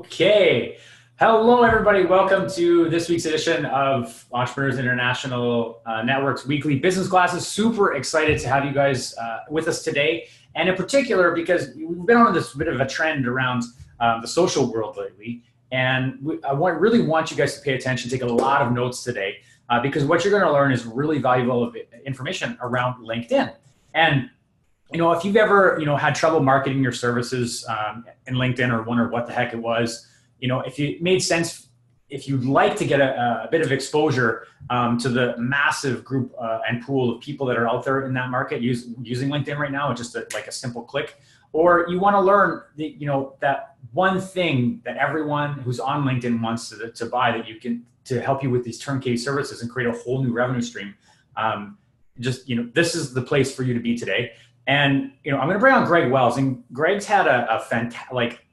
Okay. Hello, everybody. Welcome to this week's edition of Entrepreneurs International Network's weekly business classes. Super excited to have you guys with us today. And in particular, because we've been on this bit of a trend around the social world lately. And I really want you guys to pay attention, take a lot of notes today, because what you're going to learn is really valuable information around LinkedIn. And if you've ever, had trouble marketing your services in LinkedIn or wonder what the heck it was, if it made sense, if you'd like to get a bit of exposure to the massive group and pool of people that are out there in that market using LinkedIn right now, just like a simple click, or you want to learn that one thing that everyone who's on LinkedIn wants to buy that you can to help you with these turnkey services and create a whole new revenue stream. This is the place for you to be today. And, I'm going to bring on Greig Wells, and Greig's had a fantastic,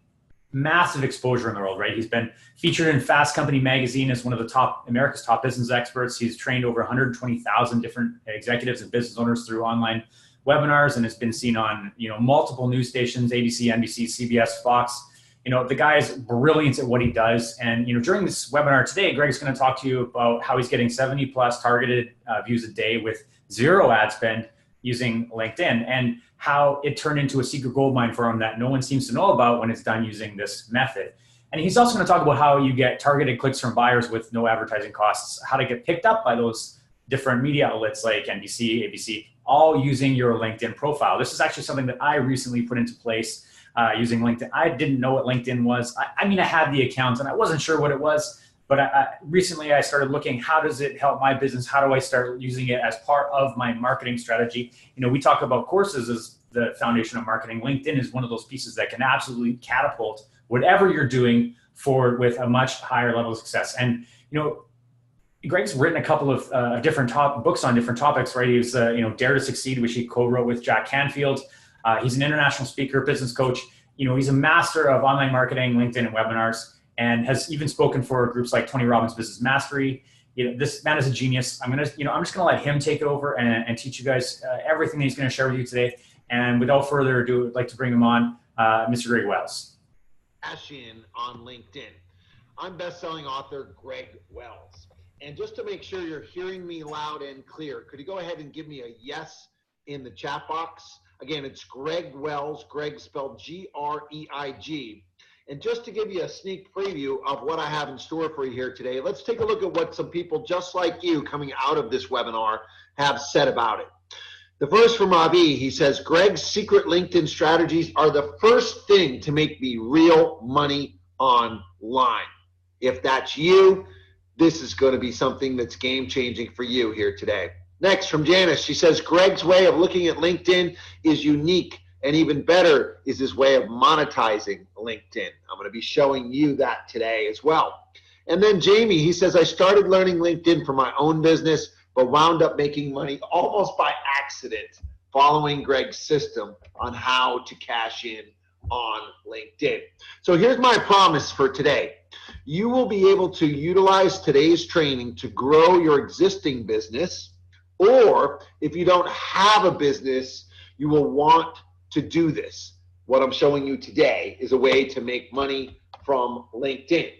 massive exposure in the world, right? He's been featured in Fast Company magazine as one of the America's top business experts. He's trained over 120,000 different executives and business owners through online webinars, and has been seen on, multiple news stations, ABC, NBC, CBS, Fox. The guy is brilliant at what he does. And, during this webinar today, Greig's going to talk to you about how he's getting 70 plus targeted views a day with zero ad spend using LinkedIn, and how it turned into a secret gold mine for him that no one seems to know about when it's done using this method. And he's also going to talk about how you get targeted clicks from buyers with no advertising costs, how to get picked up by those different media outlets like NBC, ABC, all using your LinkedIn profile. This is actually something that I recently put into place using LinkedIn. I didn't know what LinkedIn was. I had the account and I wasn't sure what it was. But recently I started looking, how does it help my business? How do I start using it as part of my marketing strategy? We talk about courses as the foundation of marketing. LinkedIn is one of those pieces that can absolutely catapult whatever you're doing forward with a much higher level of success. And, Greig's written a couple of different books on different topics, right? He was, Dare to Succeed, which he co-wrote with Jack Canfield. He's an international speaker, business coach. He's a master of online marketing, LinkedIn, and webinars, and has even spoken for groups like Tony Robbins Business Mastery. This man is a genius. I'm just gonna let him take it over and teach you guys everything that he's gonna share with you today. And without further ado, I'd like to bring him on, Mr. Greig Wells. In on LinkedIn. I'm best-selling author Greig Wells. And just to make sure you're hearing me loud and clear, could you go ahead and give me a yes in the chat box? Again, it's Greig Wells, Greig spelled G-R-E-I-G. And just to give you a sneak preview of what I have in store for you here today, let's take a look at what some people just like you coming out of this webinar have said about it. The first from Avi, he says, Greig's secret LinkedIn strategies are the first thing to make me real money online. If that's you, this is going to be something that's game-changing for you here today. Next from Janice, she says, Greig's way of looking at LinkedIn is unique, and even better is his way of monetizing LinkedIn. I'm going to be showing you that today as well. And then Jamie, he says, I started learning LinkedIn for my own business, but wound up making money almost by accident following Greig's system on how to cash in on LinkedIn. So here's my promise for today. You will be able to utilize today's training to grow your existing business, or if you don't have a business, you will want to do this. What I'm showing you today is a way to make money from LinkedIn,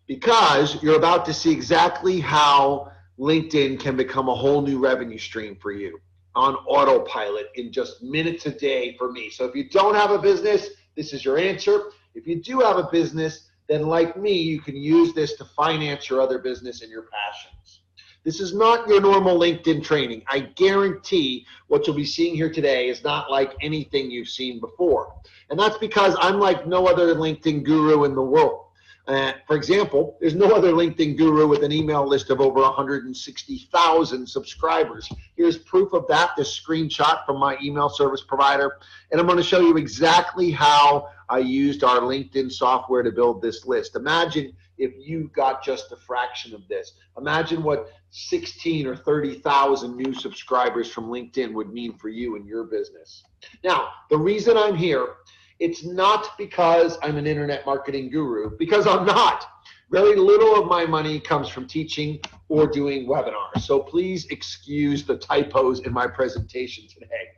because you're about to see exactly how LinkedIn can become a whole new revenue stream for you on autopilot in just minutes a day for me. So if you don't have a business, this is your answer. If you do have a business, then like me, you can use this to finance your other business and your passions. This is not your normal LinkedIn training. I guarantee what you'll be seeing here today is not like anything you've seen before. And that's because I'm like no other LinkedIn guru in the world. For example, there's no other LinkedIn guru with an email list of over 160,000 subscribers. Here's proof of that, this screenshot from my email service provider. And I'm going to show you exactly how I used our LinkedIn software to build this list. Imagine if you got just a fraction of this. Imagine what 16 or 30,000 new subscribers from LinkedIn would mean for you and your business. Now, the reason I'm here, it's not because I'm an internet marketing guru, because I'm not. Very little of my money comes from teaching or doing webinars. So please excuse the typos in my presentation today.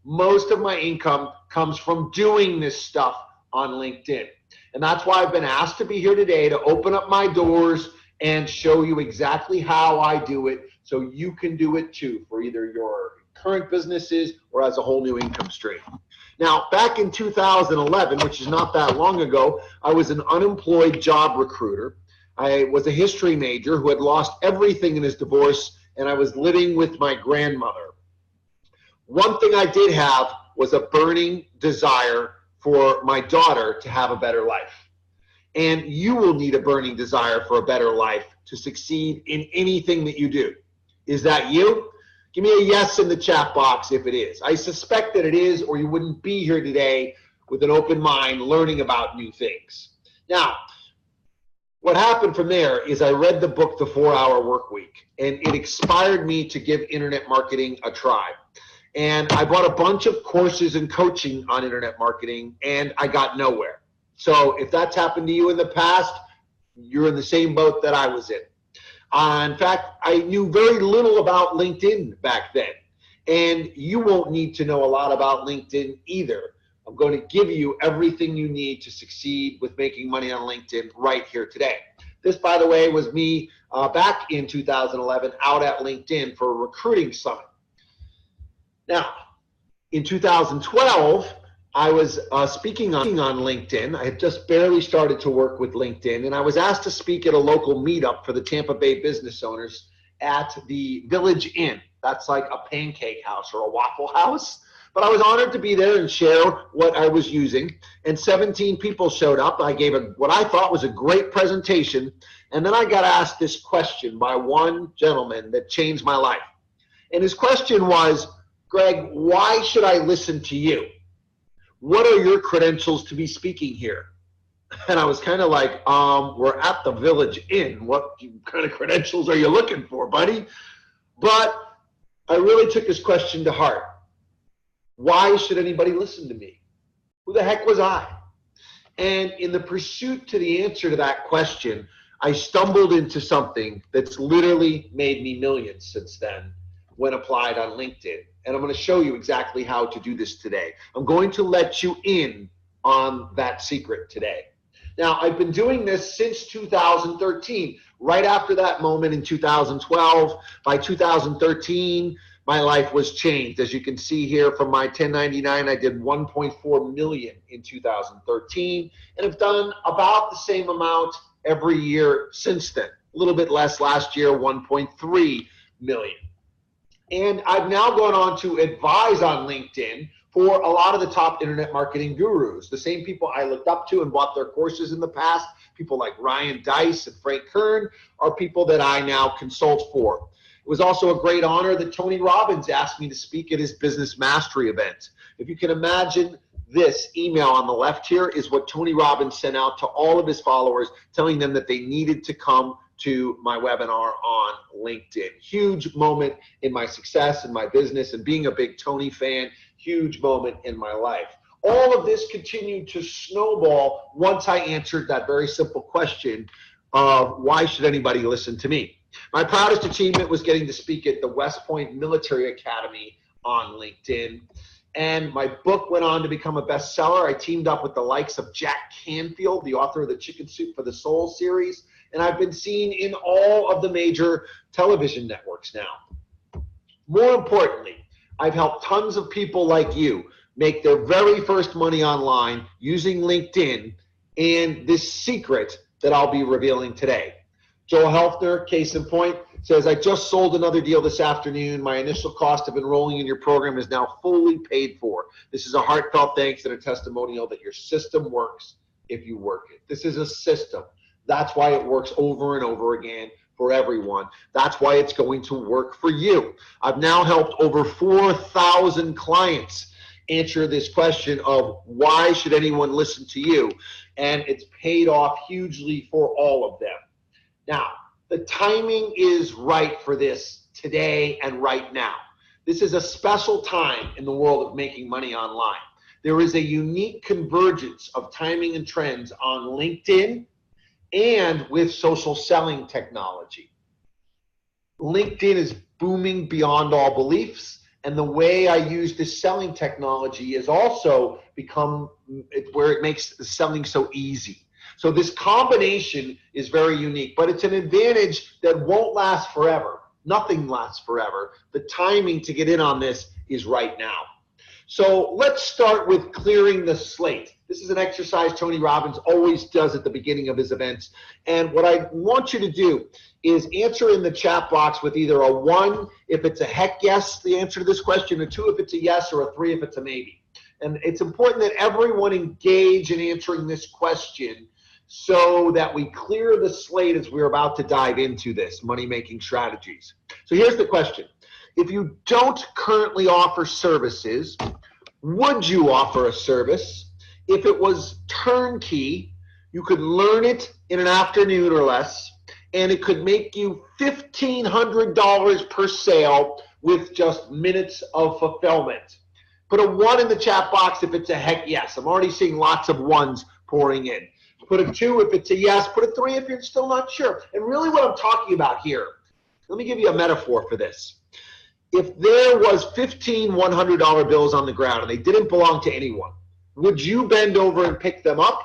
Most of my income comes from doing this stuff on LinkedIn. And that's why I've been asked to be here today, to open up my doors and show you exactly how I do it so you can do it too for either your current businesses or as a whole new income stream. Now, back in 2011, which is not that long ago, I was an unemployed job recruiter. I was a history major who had lost everything in his divorce, and I was living with my grandmother. One thing I did have was a burning desire for my daughter to have a better life. And you will need a burning desire for a better life to succeed in anything that you do. Is that you? Give me a yes in the chat box if it is. I suspect that it is, or you wouldn't be here today with an open mind learning about new things. Now, what happened from there is I read the book, The 4-Hour Workweek, and it inspired me to give internet marketing a try. And I bought a bunch of courses and coaching on internet marketing, and I got nowhere. So if that's happened to you in the past, you're in the same boat that I was in. In fact, I knew very little about LinkedIn back then, and you won't need to know a lot about LinkedIn either. I'm going to give you everything you need to succeed with making money on LinkedIn right here today. This, by the way, was me back in 2011 out at LinkedIn for a recruiting summit. Now, in 2012, I was speaking on LinkedIn. I had just barely started to work with LinkedIn, and I was asked to speak at a local meetup for the Tampa Bay business owners at the Village Inn. That's like a pancake house or a waffle house. But I was honored to be there and share what I was using, and 17 people showed up. I gave what I thought was a great presentation, and then I got asked this question by one gentleman that changed my life. And his question was, Greg, why should I listen to you? What are your credentials to be speaking here? And I was kind of like, we're at the Village Inn. What kind of credentials are you looking for, buddy? But I really took his question to heart. Why should anybody listen to me? Who the heck was I? And in the pursuit to the answer to that question, I stumbled into something that's literally made me millions since then when applied on LinkedIn. And I'm going to show you exactly how to do this today. I'm going to let you in on that secret today. Now, I've been doing this since 2013. Right after that moment in 2012, by 2013, my life was changed. As you can see here from my 1099, I did 1.4 million in 2013, and have done about the same amount every year since then. A little bit less last year, 1.3 million. And I've now gone on to advise on LinkedIn for a lot of the top internet marketing gurus, the same people I looked up to and bought their courses in the past. People like Ryan Dice and Frank Kern are people that I now consult for. It was also a great honor that Tony Robbins asked me to speak at his Business Mastery event. If you can imagine, this email on the left here is what Tony Robbins sent out to all of his followers, telling them that they needed to come to my webinar on LinkedIn. Huge moment in my success in my business, and being a big Tony fan, huge moment in my life. All of this continued to snowball once I answered that very simple question of why should anybody listen to me? My proudest achievement was getting to speak at the West Point Military Academy on LinkedIn. And my book went on to become a bestseller. I teamed up with the likes of Jack Canfield, the author of the Chicken Soup for the Soul series. And I've been seen in all of the major television networks now. More importantly, I've helped tons of people like you make their very first money online using LinkedIn and this secret that I'll be revealing today. Joel Helfner, case in point, says, I just sold another deal this afternoon. My initial cost of enrolling in your program is now fully paid for. This is a heartfelt thanks and a testimonial that your system works if you work it. This is a system. That's why it works over and over again for everyone. That's why it's going to work for you. I've now helped over 4,000 clients answer this question of why should anyone listen to you? And it's paid off hugely for all of them. Now, the timing is right for this today and right now. This is a special time in the world of making money online. There is a unique convergence of timing and trends on LinkedIn and with social selling technology. LinkedIn is booming beyond all beliefs, And the way I use this selling technology is also become where it makes the selling so easy. So this combination is very unique, but it's an advantage that won't last forever. Nothing lasts forever. The timing to get in on this is right now. So let's start with clearing the slate. This is an exercise Tony Robbins always does at the beginning of his events. And what I want you to do is answer in the chat box with either a 1 if it's a heck yes, the answer to this question, a 2 if it's a yes, or a 3 if it's a maybe. And it's important that everyone engage in answering this question so that we clear the slate as we're about to dive into this, money-making strategies. So here's the question. If you don't currently offer services, would you offer a service? If it was turnkey, you could learn it in an afternoon or less, and it could make you $1,500 per sale with just minutes of fulfillment. Put a 1 in the chat box if it's a heck yes. I'm already seeing lots of 1s pouring in. Put a 2 if it's a yes. Put a 3 if you're still not sure. And really what I'm talking about here, let me give you a metaphor for this. If there was 15 $100 bills on the ground and they didn't belong to anyone, would you bend over and pick them up?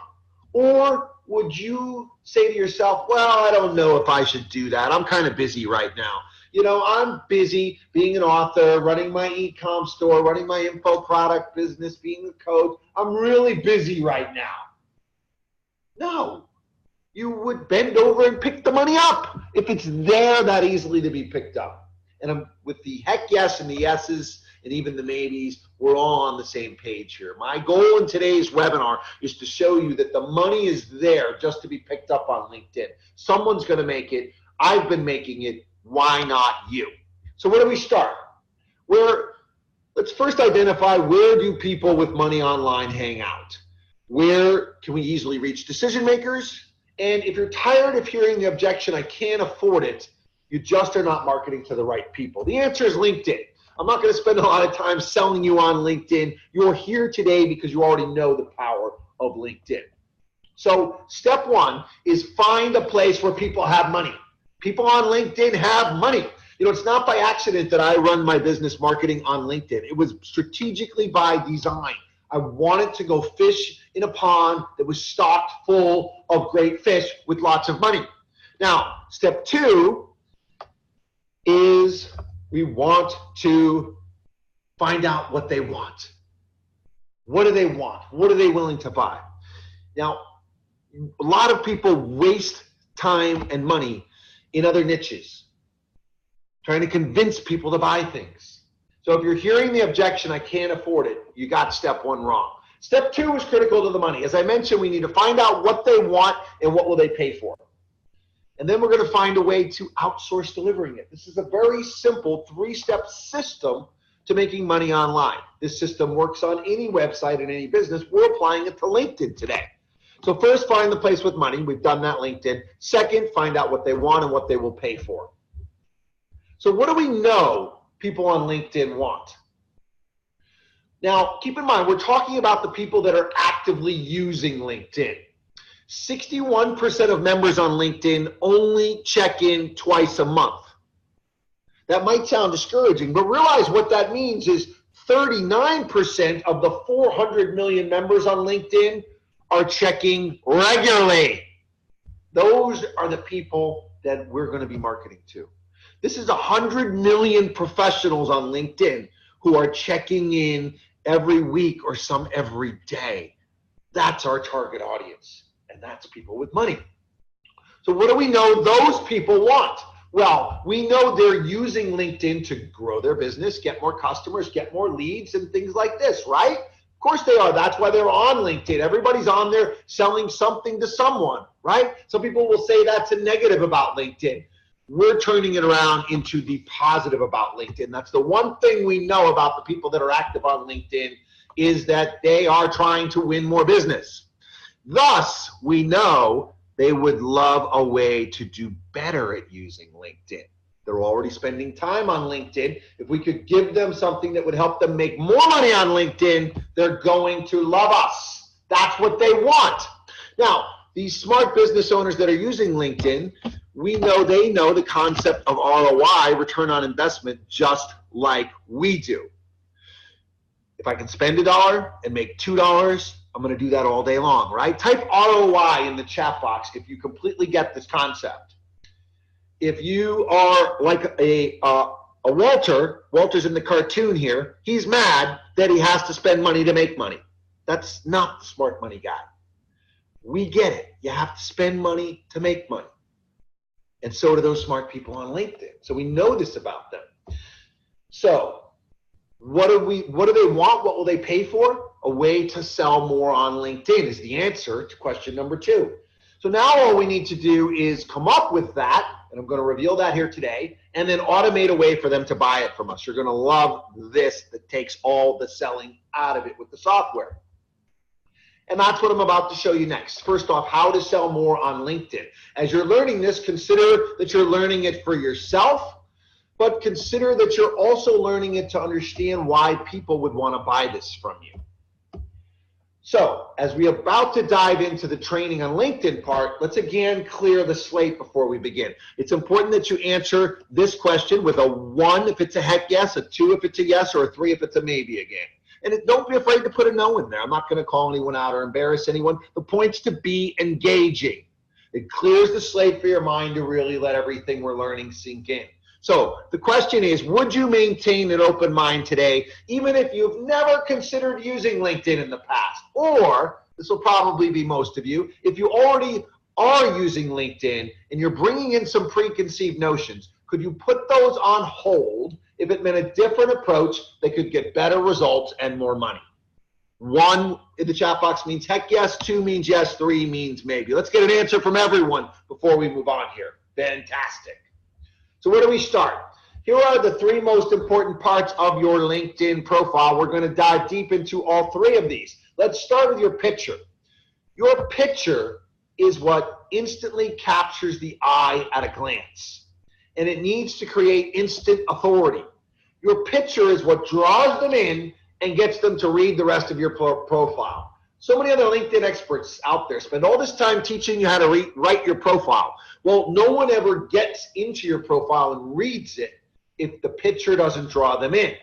Or would you say to yourself, well, I don't know if I should do that. I'm kind of busy right now. You know, I'm busy being an author, running my e-com store, running my info product business, being a coach. I'm really busy right now. No, you would bend over and pick the money up if it's there that easily to be picked up. And with the heck yes and the yeses and even the maybes, we're all on the same page here. My goal in today's webinar is to show you that the money is there just to be picked up on LinkedIn. Someone's going to make it. I've been making it. Why not you? So where do we start? Let's first identify, where do people with money online hang out? Where can we easily reach decision makers? And if you're tired of hearing the objection, I can't afford it, you just are not marketing to the right people. The answer is LinkedIn. I'm not going to spend a lot of time selling you on LinkedIn. You're here today because you already know the power of LinkedIn. So step 1 is find a place where people have money. People on LinkedIn have money. You know, it's not by accident that I run my business marketing on LinkedIn. It was strategically by design. I wanted to go fish in a pond that was stocked full of great fish with lots of money. Now, step 2 is we want to find out what they want. What do they want? What are they willing to buy? Now, a lot of people waste time and money in other niches, trying to convince people to buy things. So if you're hearing the objection, I can't afford it, you got step 1 wrong. Step 2 is critical to the money. As I mentioned, we need to find out what they want and what will they pay for. And then we're going to find a way to outsource delivering it. This is a very simple 3-step system to making money online. This system works on any website and any business. We're applying it to LinkedIn today. So first, find the place with money. We've done that, LinkedIn. Second, find out what they want and what they will pay for. So what do we know people on LinkedIn want? Now, keep in mind, we're talking about the people that are actively using LinkedIn. 61% of members on LinkedIn only check in twice a month. That might sound discouraging, but realize what that means is 39% of the 400 million members on LinkedIn are checking regularly. Those are the people that we're going to be marketing to. This is 100 million professionals on LinkedIn who are checking in every week or some every day. That's our target audience, and that's people with money. So what do we know those people want? Well, we know they're using LinkedIn to grow their business, get more customers, get more leads, and things like this, right? Of course they are. That's why they're on LinkedIn. Everybody's on there selling something to someone, right? Some people will say that's a negative about LinkedIn. We're turning it around into the positive about LinkedIn. That's the one thing we know about the people that are active on LinkedIn, is that they are trying to win more business. Thus, we know they would love a way to do better at using LinkedIn. They're already spending time on LinkedIn. If we could give them something that would help them make more money on LinkedIn, they're going to love us. That's what they want. Now, these smart business owners that are using LinkedIn, we know they know the concept of ROI, return on investment, just like we do. If I can spend $1 and make $2, I'm going to do that all day long, right? Type ROI in the chat box if you completely get this concept. If you are like a Walter's in the cartoon here, he's mad that he has to spend money to make money. That's not the smart money guy. We get it. You have to spend money to make money. And so do those smart people on LinkedIn. So we know this about them. So what do they want? What will they pay for? A way to sell more on LinkedIn is the answer to question number 2. So now all we need to do is come up with that, and I'm going to reveal that here today, and then automate a way for them to buy it from us. You're going to love this that takes all the selling out of it with the software. And that's what I'm about to show you next. First off, how to sell more on LinkedIn. As you're learning this, consider that you're learning it for yourself, but consider that you're also learning it to understand why people would want to buy this from you. So, as we're about to dive into the training on LinkedIn part, let's again clear the slate before we begin. It's important that you answer this question with a 1 if it's a heck yes, a 2 if it's a yes, or a 3 if it's a maybe again. And don't be afraid to put a no in there. I'm not going to call anyone out or embarrass anyone. The point's to be engaging. It clears the slate for your mind to really let everything we're learning sink in. So the question is, would you maintain an open mind today, even if you've never considered using LinkedIn in the past? Or, this will probably be most of you, if you already are using LinkedIn and you're bringing in some preconceived notions, could you put those on hold if it meant a different approach that could get better results and more money? 1 in the chat box means heck yes, 2 means yes, 3 means maybe. Let's get an answer from everyone before we move on here. Fantastic. So where do we start? Here are the 3 most important parts of your LinkedIn profile. We're going to dive deep into all 3 of these. Let's start with your picture. Your picture is what instantly captures the eye at a glance, and it needs to create instant authority. Your picture is what draws them in and gets them to read the rest of your profile. So many other LinkedIn experts out there spend all this time teaching you how to write your profile. Well, no one ever gets into your profile and reads it if the picture doesn't draw them in.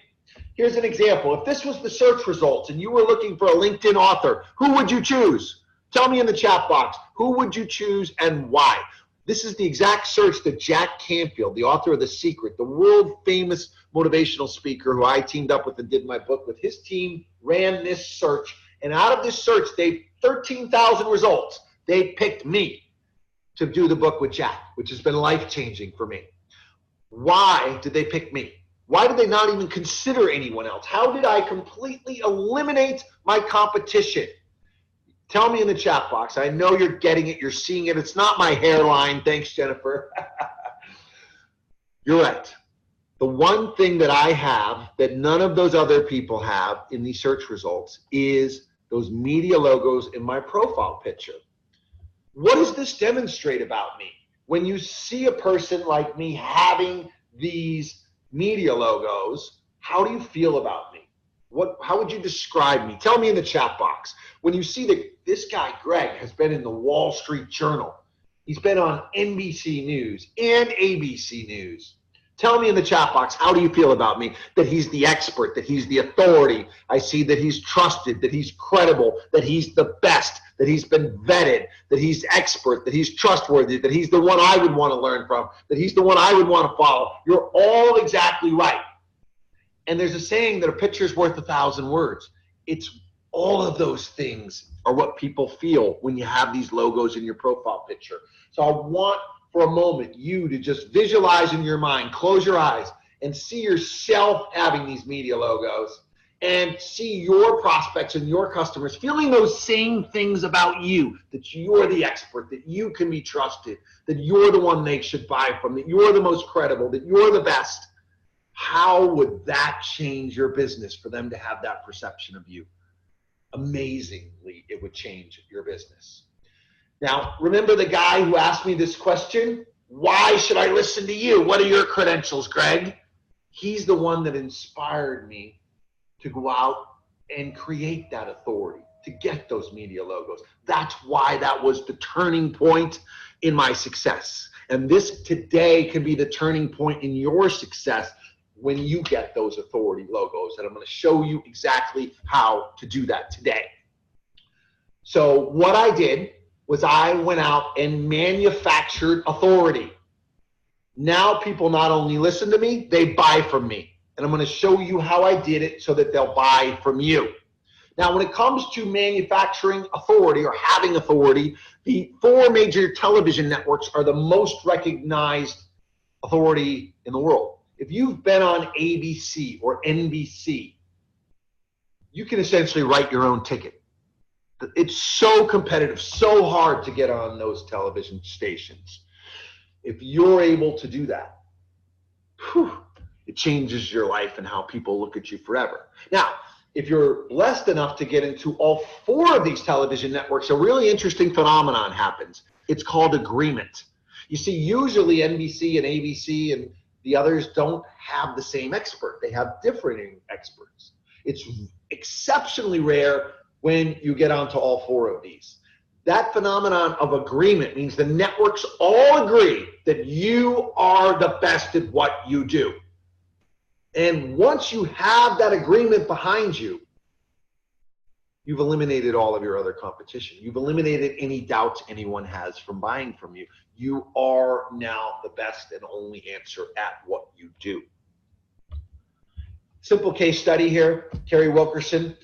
Here's an example. If this was the search results and you were looking for a LinkedIn author, who would you choose? Tell me in the chat box, who would you choose and why? This is the exact search that Jack Canfield, the author of The Secret, the world famous motivational speaker who I teamed up with and did my book with, his team ran this search. And out of this search, they 13,000 results. They picked me to do the book with Jack, which has been life-changing for me. Why did they pick me? Why did they not even consider anyone else? How did I completely eliminate my competition? Tell me in the chat box. I know you're getting it. You're seeing it. It's not my hairline. Thanks, Jennifer. You're right. The one thing that I have that none of those other people have in these search results is those media logos in my profile picture. What does this demonstrate about me? When you see a person like me having these media logos, how do you feel about me? How would you describe me? Tell me in the chat box. When you see that this guy, Greg, has been in the Wall Street Journal, he's been on NBC News and ABC News. Tell me in the chat box, how do you feel about me? That he's the expert, that he's the authority. I see that he's trusted, that he's credible, that he's the best, that he's been vetted, that he's expert, that he's trustworthy, that he's the one I would want to learn from, that he's the one I would want to follow. You're all exactly right. And there's a saying that a picture's worth 1,000 words. It's all of those things are what people feel when you have these logos in your profile picture. So I want for a moment you to just visualize in your mind, close your eyes, and see yourself having these media logos and see your prospects and your customers feeling those same things about you, that you're the expert, that you can be trusted, that you're the one they should buy from, that you're the most credible, that you're the best. How would that change your business for them to have that perception of you? Amazingly, it would change your business. Now, remember the guy who asked me this question? Why should I listen to you? What are your credentials, Greg? He's the one that inspired me to go out and create that authority, to get those media logos. That's why that was the turning point in my success. And this today can be the turning point in your success. when you get those authority logos. And I'm going to show you exactly how to do that today. So what I did was I went out and manufactured authority. Now people not only listen to me, they buy from me. And I'm going to show you how I did it so that they'll buy from you. Now, when it comes to manufacturing authority or having authority, the 4 major television networks are the most recognized authority in the world. If you've been on ABC or NBC, you can essentially write your own ticket. It's so competitive, so hard to get on those television stations. If you're able to do that, it changes your life and how people look at you forever. Now, if you're blessed enough to get into all 4 of these television networks, a really interesting phenomenon happens. It's called agreement. You see, usually NBC and ABC and the others don't have the same expert. They have different experts. It's exceptionally rare when you get onto all 4 of these. That phenomenon of agreement means the networks all agree that you are the best at what you do. And once you have that agreement behind you, you've eliminated all of your other competition. You've eliminated any doubts anyone has from buying from you. You are now the best and only answer at what you do. Simple case study here, Carrie Wilkerson.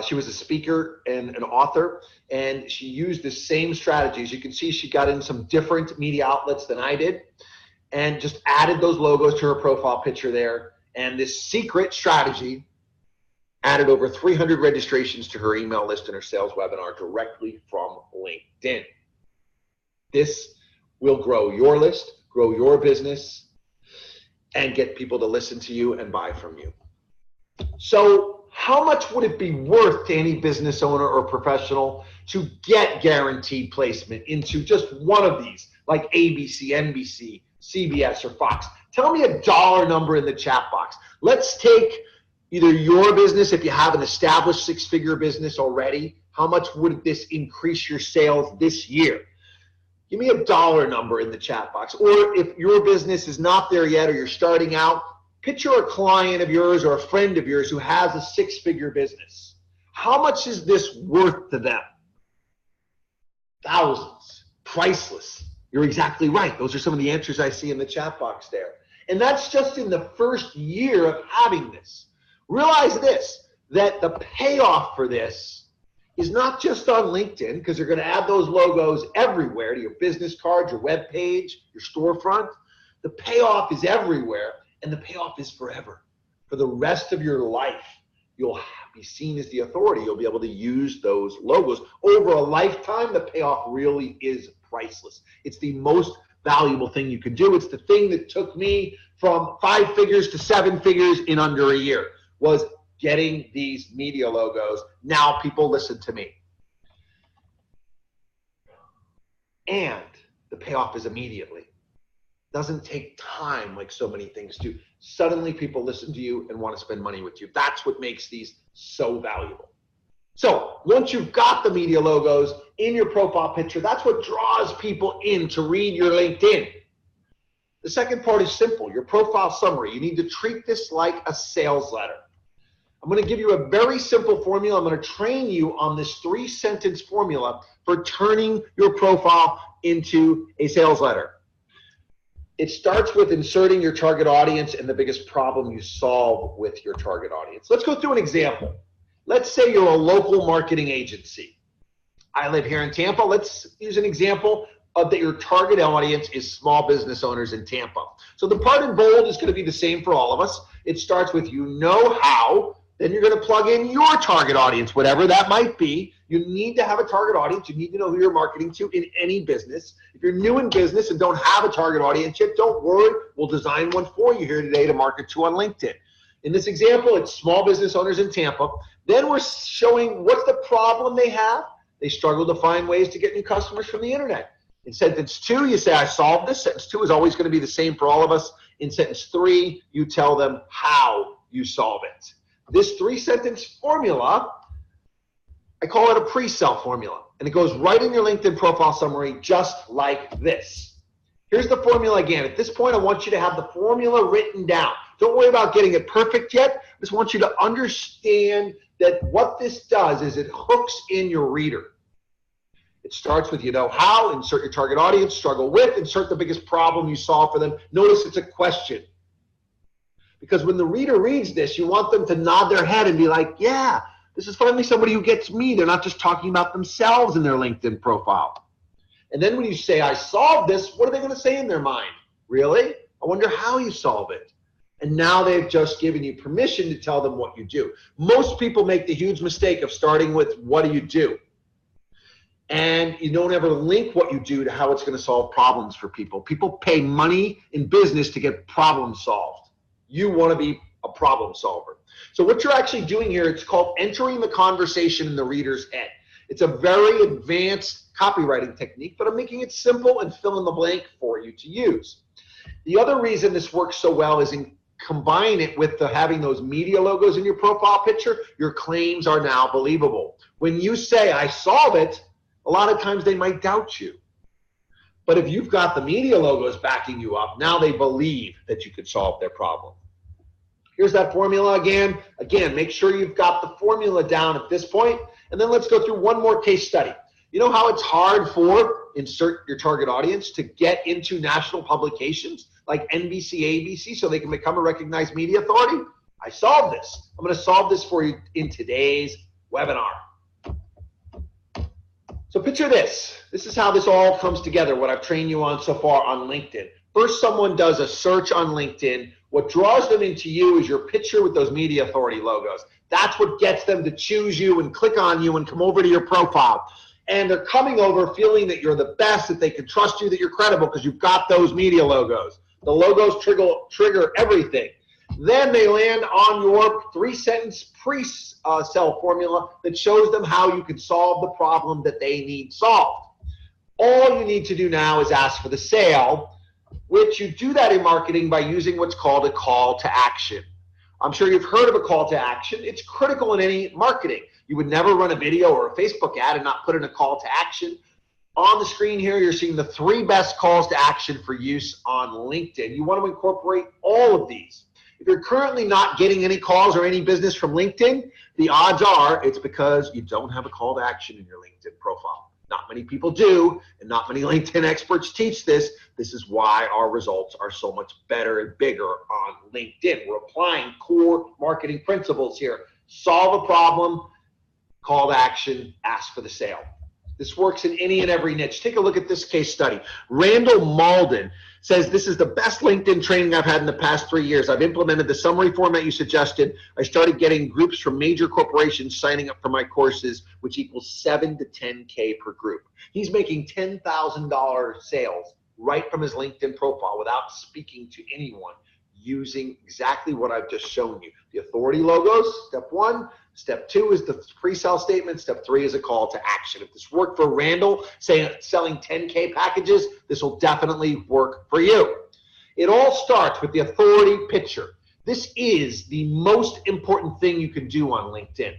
She was a speaker and an author, and she used the same strategy. As you can see, she got in some different media outlets than I did and just added those logos to her profile picture there. And this secret strategy added over 300 registrations to her email list and her sales webinar directly from LinkedIn. This will grow your list, grow your business, and get people to listen to you and buy from you. So how much would it be worth to any business owner or professional to get guaranteed placement into just one of these, like ABC, NBC, CBS, or Fox? Tell me a dollar number in the chat box. Let's take either your business, if you have an established 6-figure business already, how much would this increase your sales this year? Give me a dollar number in the chat box. Or if your business is not there yet or you're starting out, picture a client of yours or a friend of yours who has a 6-figure business. How much is this worth to them? Thousands. Priceless. You're exactly right. Those are some of the answers I see in the chat box there. And that's just in the first year of having this. Realize this, that the payoff for this is not just on LinkedIn, because they're going to add those logos everywhere to your business cards, your web page, your storefront. The payoff is everywhere, and the payoff is forever. For the rest of your life, you'll be seen as the authority. You'll be able to use those logos. Over a lifetime, the payoff really is priceless. It's the most valuable thing you can do. It's the thing that took me from 5 figures to 7 figures in under a year, was getting these media logos. Now people listen to me. And the payoff is immediately. Doesn't take time like so many things do. Suddenly people listen to you and want to spend money with you. That's what makes these so valuable. So once you've got the media logos in your profile picture, that's what draws people in to read your LinkedIn. The second part is simple, your profile summary. You need to treat this like a sales letter. I'm going to give you a very simple formula. I'm going to train you on this 3-sentence formula for turning your profile into a sales letter. It starts with inserting your target audience and the biggest problem you solve with your target audience. Let's go through an example. Let's say you're a local marketing agency. I live here in Tampa. Let's use an example of that your target audience is small business owners in Tampa. So the part in bold is going to be the same for all of us. It starts with you know how, then you're going to plug in your target audience, whatever that might be. You need to have a target audience. You need to know who you're marketing to in any business. If you're new in business and don't have a target audience yet, don't worry. We'll design one for you here today to market to on LinkedIn. In this example, it's small business owners in Tampa. Then we're showing what's the problem they have. They struggle to find ways to get new customers from the internet. In sentence 2, you say, I solved this. Sentence 2 is always going to be the same for all of us. In sentence 3, you tell them how you solve it. This 3-sentence formula, I call it a pre-sell formula. And it goes right in your LinkedIn profile summary just like this. Here's the formula again. At this point, I want you to have the formula written down. Don't worry about getting it perfect yet. I just want you to understand that what this does is it hooks in your reader. It starts with how, insert your target audience, struggle with, insert the biggest problem you solve for them. Notice it's a question. Because when the reader reads this, you want them to nod their head and be like, yeah, this is finally somebody who gets me. They're not just talking about themselves in their LinkedIn profile. And then when you say, I solved this, what are they going to say in their mind? Really? I wonder how you solve it. And now they've just given you permission to tell them what you do. Most people make the huge mistake of starting with, what do you do? And you don't ever link what you do to how it's going to solve problems for people. People pay money in business to get problems solved. You want to be a problem solver. So what you're actually doing here, it's called entering the conversation in the reader's head. It's a very advanced copywriting technique, but I'm making it simple and fill in the blank for you to use. The other reason this works so well is in combine it with having those media logos in your profile picture. Your claims are now believable. When you say, I solve it, a lot of times they might doubt you. But if you've got the media logos backing you up, now they believe that you could solve their problem. Here's that formula again. Again, make sure you've got the formula down at this point. And then let's go through one more case study. You know how it's hard for insert your target audience to get into national publications like NBC, ABC, so they can become a recognized media authority? I solved this. I'm going to solve this for you in today's webinar. So picture this. This is how this all comes together, what I've trained you on so far on LinkedIn. First, someone does a search on LinkedIn. What draws them into you is your picture with those media authority logos. That's what gets them to choose you and click on you and come over to your profile. And they're coming over feeling that you're the best, that they can trust you, that you're credible because you've got those media logos. The logos trigger everything. Then they land on your 3-sentence pre-sell formula that shows them how you can solve the problem that they need solved. All you need to do now is ask for the sale, which you do that in marketing by using what's called a call to action. I'm sure you've heard of a call to action. It's critical in any marketing. You would never run a video or a Facebook ad and not put in a call to action. On the screen here, you're seeing the 3 best calls to action for use on LinkedIn. You want to incorporate all of these. If you're currently not getting any calls or any business from LinkedIn, the odds are it's because you don't have a call to action in your LinkedIn profile. Not many people do, and not many LinkedIn experts teach this. This is why our results are so much better and bigger on LinkedIn. We're applying core marketing principles here. Solve a problem, call to action, ask for the sale. This works in any and every niche. Take a look at this case study. Randall Malden says, this is the best LinkedIn training I've had in the past 3 years. I've implemented the summary format you suggested. I started getting groups from major corporations signing up for my courses, which equals 7 to 10K per group. He's making $10,000 sales right from his LinkedIn profile without speaking to anyone, using exactly what I've just shown you. The authority logos, step 1. Step 2 is the pre-sale statement. Step 3 is a call to action. If this worked for Randall, selling 10K packages, this will definitely work for you. It all starts with the authority picture. This is the most important thing you can do on LinkedIn. And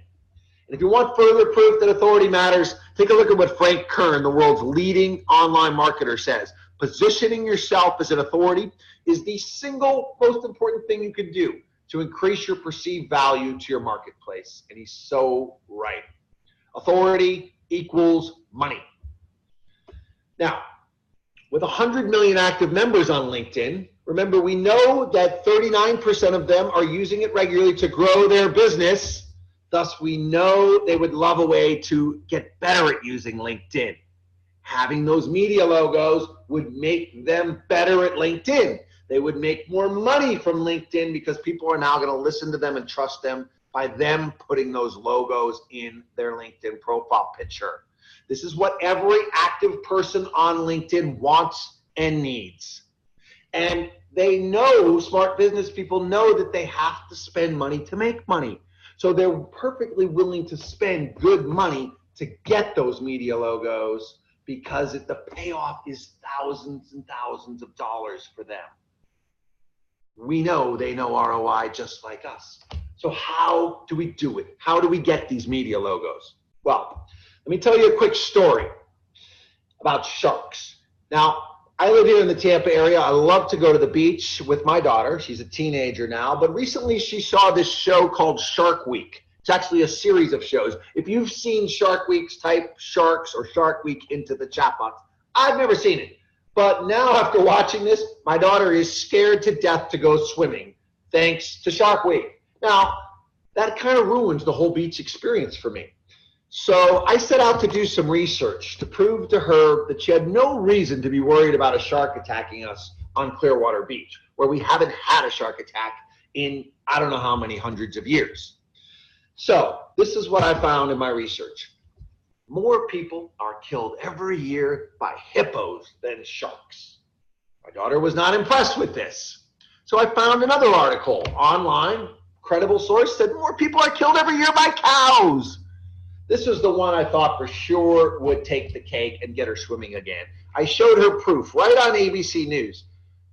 if you want further proof that authority matters, take a look at what Frank Kern, the world's leading online marketer, says. Positioning yourself as an authority is the single most important thing you can do to increase your perceived value to your marketplace. And he's so right. Authority equals money. Now, with 100 million active members on LinkedIn, remember, we know that 39% of them are using it regularly to grow their business. Thus, we know they would love a way to get better at using LinkedIn. Having those media logos would make them better at LinkedIn. They would make more money from LinkedIn because people are now going to listen to them and trust them by them putting those logos in their LinkedIn profile picture. This is what every active person on LinkedIn wants and needs. And they know, smart business people know that they have to spend money to make money. So they're perfectly willing to spend good money to get those media logos because the payoff is thousands and thousands of dollars for them. We know they know ROI just like us. So how do we do it? How do we get these media logos? Well, let me tell you a quick story about sharks. Now, I live here in the Tampa area. I love to go to the beach with my daughter. She's a teenager now, but recently she saw this show called Shark Week. It's actually a series of shows. If you've seen Shark Weeks, type Sharks or Shark Week into the chat box. I've never seen it. But now after watching this, my daughter is scared to death to go swimming thanks to Shark Week. Now, that kind of ruins the whole beach experience for me. So I set out to do some research to prove to her that she had no reason to be worried about a shark attacking us on Clearwater Beach, where we haven't had a shark attack in I don't know how many hundreds of years. So this is what I found in my research. More people are killed every year by hippos than sharks. My daughter was not impressed with this. So I found another article online, credible source, said more people are killed every year by cows. This was the one I thought for sure would take the cake and get her swimming again. I showed her proof right on ABC News.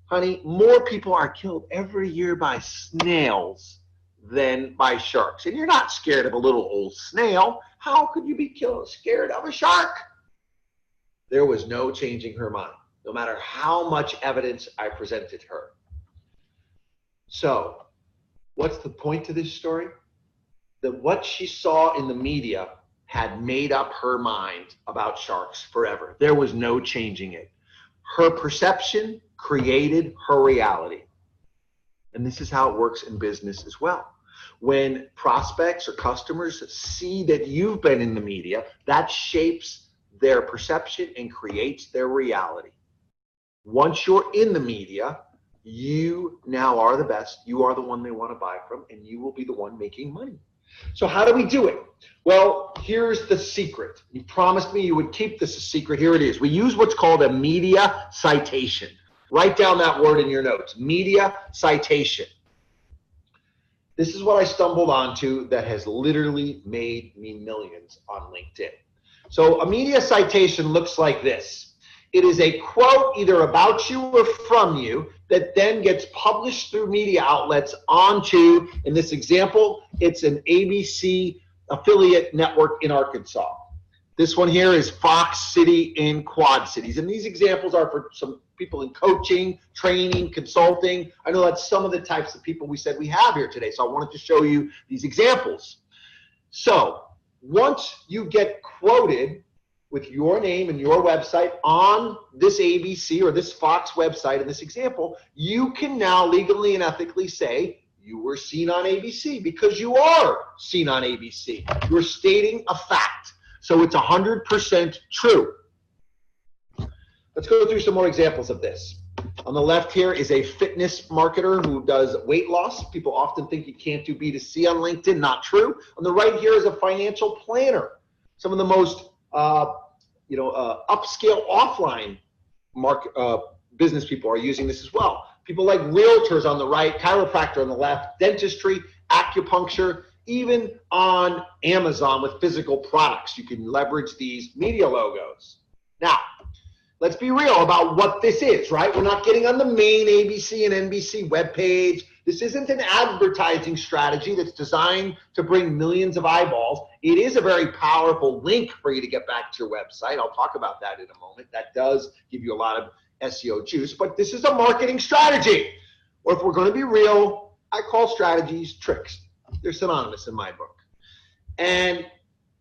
Honey, more people are killed every year by snails than by sharks. And you're not scared of a little old snail. How could you be scared of a shark? There was no changing her mind, no matter how much evidence I presented her. So, what's the point to this story? That what she saw in the media had made up her mind about sharks forever. There was no changing it. Her perception created her reality. And this is how it works in business as well. When prospects or customers see that you've been in the media, that shapes their perception and creates their reality. Once you're in the media, you now are the best. You are the one they want to buy from, and you will be the one making money. So how do we do it? Well, here's the secret. You promised me you would keep this a secret. Here it is. We use what's called a media citation. Write down that word in your notes, media citation. This is what I stumbled onto that has literally made me millions on LinkedIn. So a media citation looks like this. It is a quote either about you or from you that then gets published through media outlets onto, in this example, it's an ABC affiliate network in Arkansas. This one here is Fox City in Quad Cities. And these examples are for some people in coaching, training, consulting. I know that's some of the types of people we said we have here today. So I wanted to show you these examples. So once you get quoted with your name and your website on this ABC or this Fox website in this example, you can now legally and ethically say you were seen on ABC because you are seen on ABC. You're stating a fact. So it's 100% true. Let's go through some more examples of this. On the left here is a fitness marketer who does weight loss. People often think you can't do B2C on LinkedIn. Not true. On the right here is a financial planner. Some of the most upscale offline business people are using this as well. People like realtors on the right, chiropractor on the left, dentistry, acupuncture, even on Amazon with physical products. You can leverage these media logos. Now, let's be real about what this is, right? We're not getting on the main ABC and NBC webpage. This isn't an advertising strategy that's designed to bring millions of eyeballs. It is a very powerful link for you to get back to your website. I'll talk about that in a moment. That does give you a lot of SEO juice, but this is a marketing strategy. Or if we're going to be real, I call strategies tricks. They're synonymous in my book. And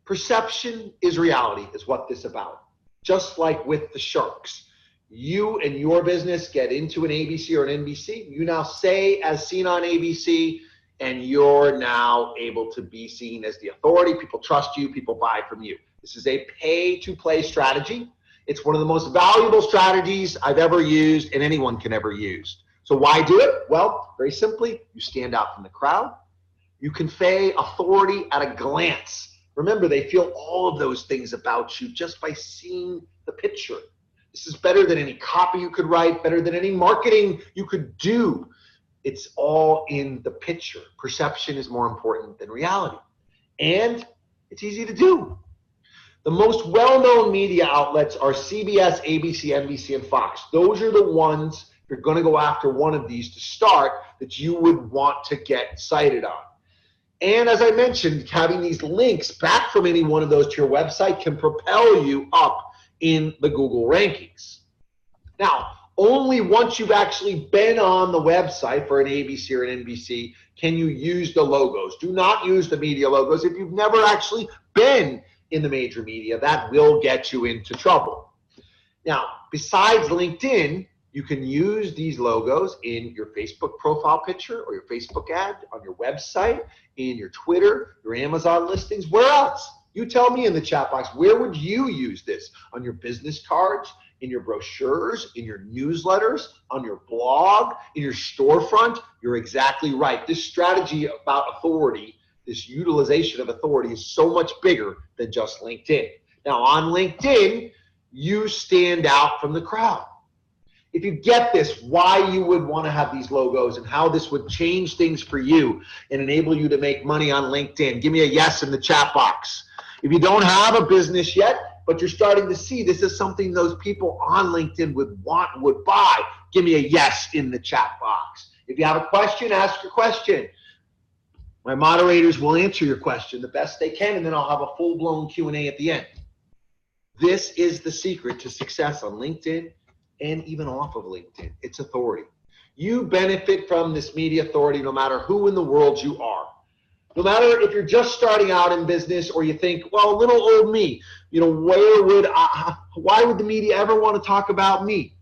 perception is reality is what this is about. Just like with the sharks. You and your business get into an ABC or an NBC, you now say as seen on ABC, and you're now able to be seen as the authority. People trust you, people buy from you. This is a pay-to-play strategy. It's one of the most valuable strategies I've ever used and anyone can ever use. So why do it? Well, very simply, you stand out from the crowd. You convey authority at a glance. Remember, they feel all of those things about you just by seeing the picture. This is better than any copy you could write, better than any marketing you could do. It's all in the picture. Perception is more important than reality. And it's easy to do. The most well-known media outlets are CBS, ABC, NBC, and Fox. Those are the ones, if you're going to go after one of these to start, that you would want to get cited on. And as I mentioned, having these links back from any one of those to your website can propel you up in the Google rankings. Now, Only once you've actually been on the website for an ABC or an NBC can you use the logos. Do not use the media logos if you've never actually been in the major media. That will get you into trouble. Now, besides LinkedIn, you can use these logos in your Facebook profile picture or your Facebook ad, on your website, in your Twitter, your Amazon listings. Where else? You tell me in the chat box, where would you use this? On your business cards, in your brochures, in your newsletters, on your blog, in your storefront? You're exactly right. This strategy about authority, this utilization of authority, is so much bigger than just LinkedIn. Now, on LinkedIn, you stand out from the crowd. If you get this, why you would want to have these logos and how this would change things for you and enable you to make money on LinkedIn, give me a yes in the chat box. If you don't have a business yet, but you're starting to see this is something those people on LinkedIn would want, would buy, give me a yes in the chat box. If you have a question, ask your question. My moderators will answer your question the best they can, and then I'll have a full-blown Q&A at the end. This is the secret to success on LinkedIn and even off of LinkedIn. It's authority. You benefit from this media authority no matter who in the world you are. No matter if you're just starting out in business or you think, well, little old me, you know, why would the media ever want to talk about me?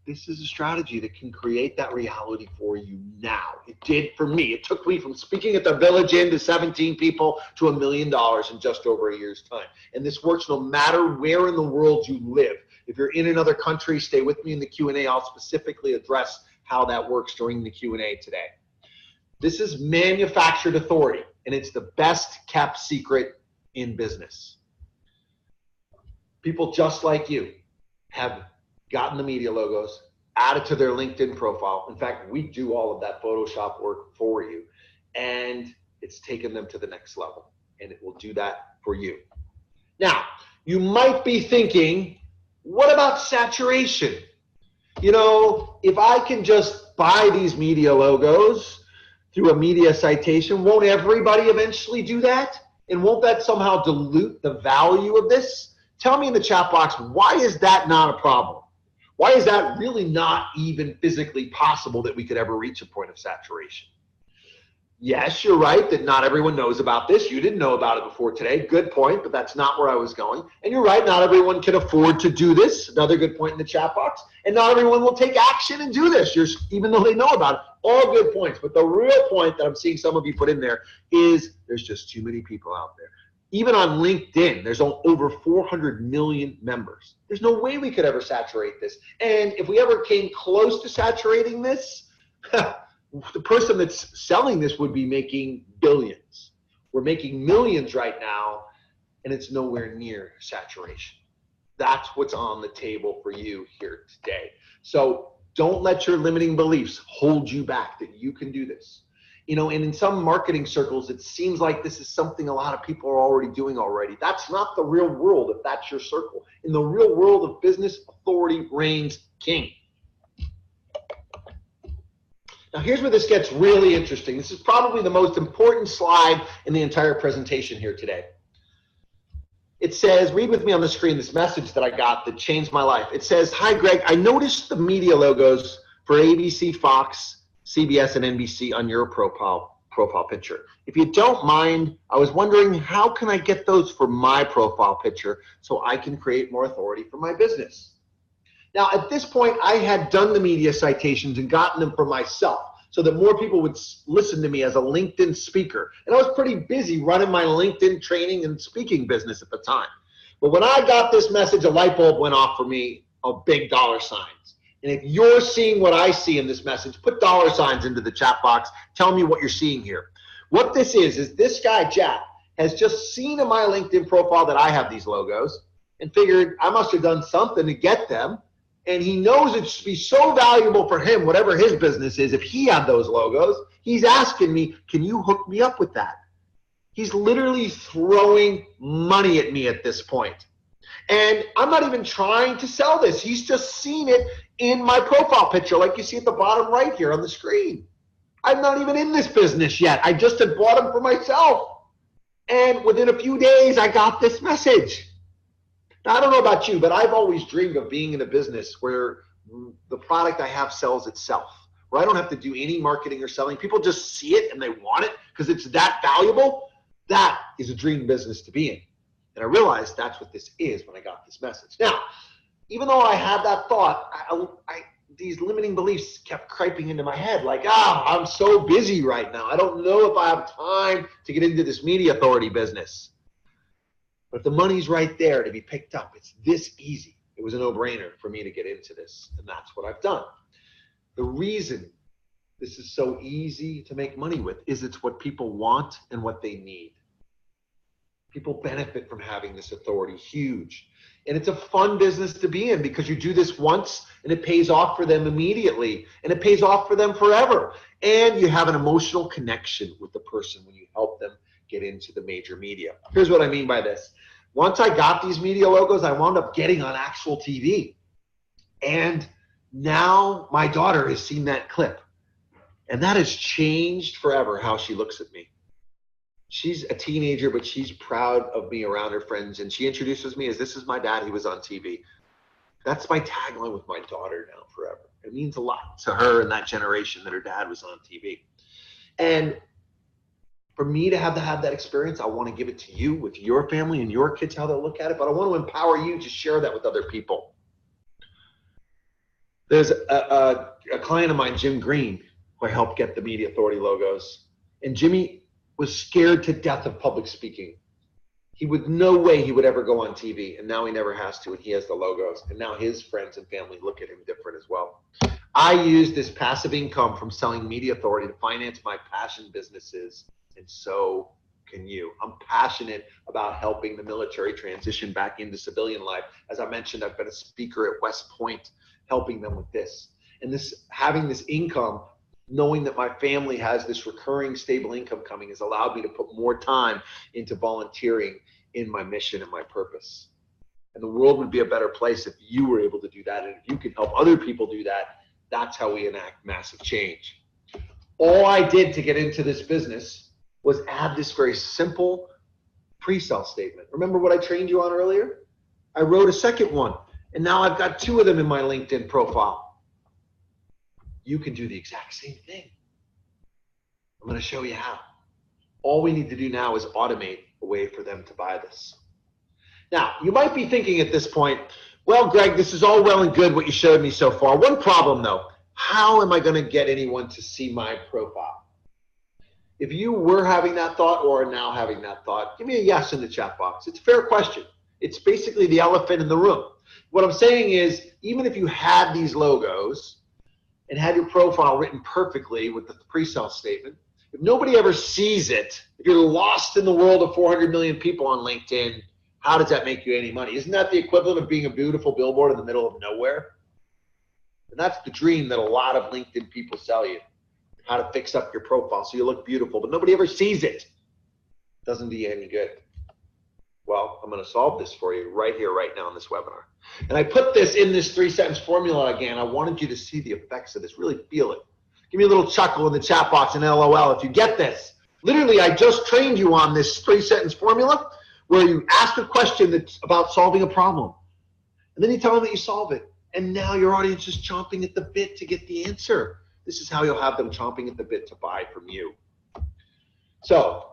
This is a strategy that can create that reality for you now. It did for me. It took me from speaking at the Village Inn to 17 people to $1 million in just over a year's time. And this works no matter where in the world you live. If you're in another country, stay with me in the Q&A. I'll specifically address how that works during the Q&A today. This is manufactured authority, and it's the best kept secret in business. People just like you have gotten the media logos, added to their LinkedIn profile. In fact, we do all of that Photoshop work for you, and it's taken them to the next level, and it will do that for you. Now, you might be thinking, what about saturation? You know, if I can just buy these media logos through a media citation, won't everybody eventually do that? And won't that somehow dilute the value of this? Tell me in the chat box, why is that not a problem? Why is that really not even physically possible that we could ever reach a point of saturation? Yes, you're right that not everyone knows about this. You didn't know about it before today. Good point, but that's not where I was going. And you're right, not everyone can afford to do this. Another good point in the chat box. And not everyone will take action and do this, even though they know about it. All good points. But the real point that I'm seeing some of you put in there is there's just too many people out there. Even on LinkedIn, there's over 400 million members. There's no way we could ever saturate this. And if we ever came close to saturating this, the person that's selling this would be making billions. We're making millions right now, and it's nowhere near saturation. That's what's on the table for you here today. So don't let your limiting beliefs hold you back, that you can do this. You know, and in some marketing circles, it seems like this is something a lot of people are already doing already. That's not the real world if that's your circle. In the real world of business, authority reigns king. Now, here's where this gets really interesting. This is probably the most important slide in the entire presentation here today. It says, read with me on the screen this message that I got that changed my life. It says, hi, Greg, I noticed the media logos for ABC, Fox, CBS, and NBC on your profile picture. If you don't mind, I was wondering, how can I get those for my profile picture so I can create more authority for my business? Now, at this point, I had done the media citations and gotten them for myself so that more people would listen to me as a LinkedIn speaker. And I was pretty busy running my LinkedIn training and speaking business at the time. But when I got this message, a light bulb went off for me of big dollar signs. And if you're seeing what I see in this message, put dollar signs into the chat box. Tell me what you're seeing here. What this is this guy, Jack, has just seen in my LinkedIn profile that I have these logos and figured I must have done something to get them. And he knows it should be so valuable for him, whatever his business is, if he had those logos. He's asking me, can you hook me up with that? He's literally throwing money at me at this point. And I'm not even trying to sell this. He's just seen it in my profile picture, like you see at the bottom right here on the screen. I'm not even in this business yet. I just had bought them for myself. And within a few days, I got this message. Now, I don't know about you, but I've always dreamed of being in a business where the product I have sells itself, where I don't have to do any marketing or selling. People just see it and they want it because it's that valuable. That is a dream business to be in. And I realized that's what this is when I got this message. Now, even though I had that thought, these limiting beliefs kept creeping into my head, like, I'm so busy right now. I don't know if I have time to get into this media authority business. But if the money's right there to be picked up, it's this easy. It was a no-brainer for me to get into this, and that's what I've done. The reason this is so easy to make money with is it's what people want and what they need. People benefit from having this authority, huge. And it's a fun business to be in because you do this once and it pays off for them immediately and it pays off for them forever. And you have an emotional connection with the person when you help them get into the major media. Here's what I mean by this. Once I got these media logos, I wound up getting on actual TV. And now my daughter has seen that clip. And that has changed forever how she looks at me. She's a teenager, but she's proud of me around her friends. And she introduces me as, this is my dad, he was on TV. That's my tagline with my daughter now forever. It means a lot to her and that generation that her dad was on TV. And for me to have that experience, I want to give it to you with your family and your kids, how they'll look at it. But I want to empower you to share that with other people. There's a client of mine, Jim Green, who I helped get the Media Authority logos. And Jimmy was scared to death of public speaking. He would, no way he would ever go on TV, and now he never has to, and he has the logos, and now his friends and family look at him different as well. I use this passive income from selling Media Authority to finance my passion businesses, and so can you. I'm passionate about helping the military transition back into civilian life. As I mentioned, I've been a speaker at West Point, helping them with this. And this, having this income, knowing that my family has this recurring stable income coming, has allowed me to put more time into volunteering in my mission and my purpose. And the world would be a better place if you were able to do that. And if you can help other people do that, that's how we enact massive change. All I did to get into this business was add this very simple pre-sale statement. Remember what I trained you on earlier? I wrote a second one, and now I've got 2 of them in my LinkedIn profile. You can do the exact same thing. I'm going to show you how. All we need to do now is automate a way for them to buy this. Now, you might be thinking at this point, well, Greg, this is all well and good what you showed me so far. One problem though, how am I going to get anyone to see my profile? If you were having that thought or are now having that thought, give me a yes in the chat box. It's a fair question. It's basically the elephant in the room. What I'm saying is, even if you had these logos and had your profile written perfectly with the pre-sale statement, if nobody ever sees it, if you're lost in the world of 400 million people on LinkedIn, how does that make you any money? Isn't that the equivalent of being a beautiful billboard in the middle of nowhere? And that's the dream that a lot of LinkedIn people sell you, how to fix up your profile so you look beautiful, but nobody ever sees it. Doesn't do you any good. Well, I'm going to solve this for you right here, right now in this webinar. And I put this in this 3-sentence formula again. I wanted you to see the effects of this, really feel it. Give me a little chuckle in the chat box and LOL if you get this. Literally, I just trained you on this 3-sentence formula where you ask a question that's about solving a problem. And then you tell them that you solve it. And now your audience is chomping at the bit to get the answer. This is how you'll have them chomping at the bit to buy from you. So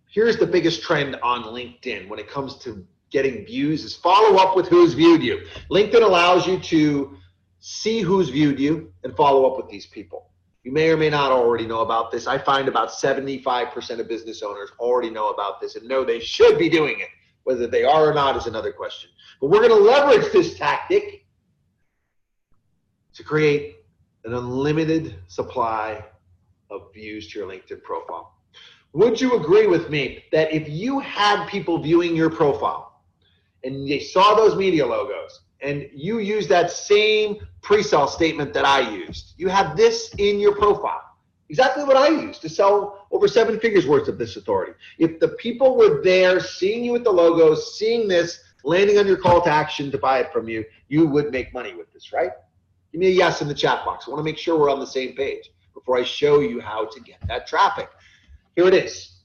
here's the biggest trend on LinkedIn when it comes to getting views is follow up with who's viewed you. LinkedIn allows you to see who's viewed you and follow up with these people. You may or may not already know about this. I find about 75% of business owners already know about this and know they should be doing it. Whether they are or not is another question. But we're going to leverage this tactic to create an unlimited supply of views to your LinkedIn profile. Would you agree with me that if you had people viewing your profile and they saw those media logos and you use that same pre-sale statement that I used, you have this in your profile, exactly what I used to sell over 7 figures worth of this authority. If the people were there seeing you with the logos, seeing this, landing on your call to action to buy it from you, you would make money with this, right? Give me a yes in the chat box. I want to make sure we're on the same page before I show you how to get that traffic. Here it is.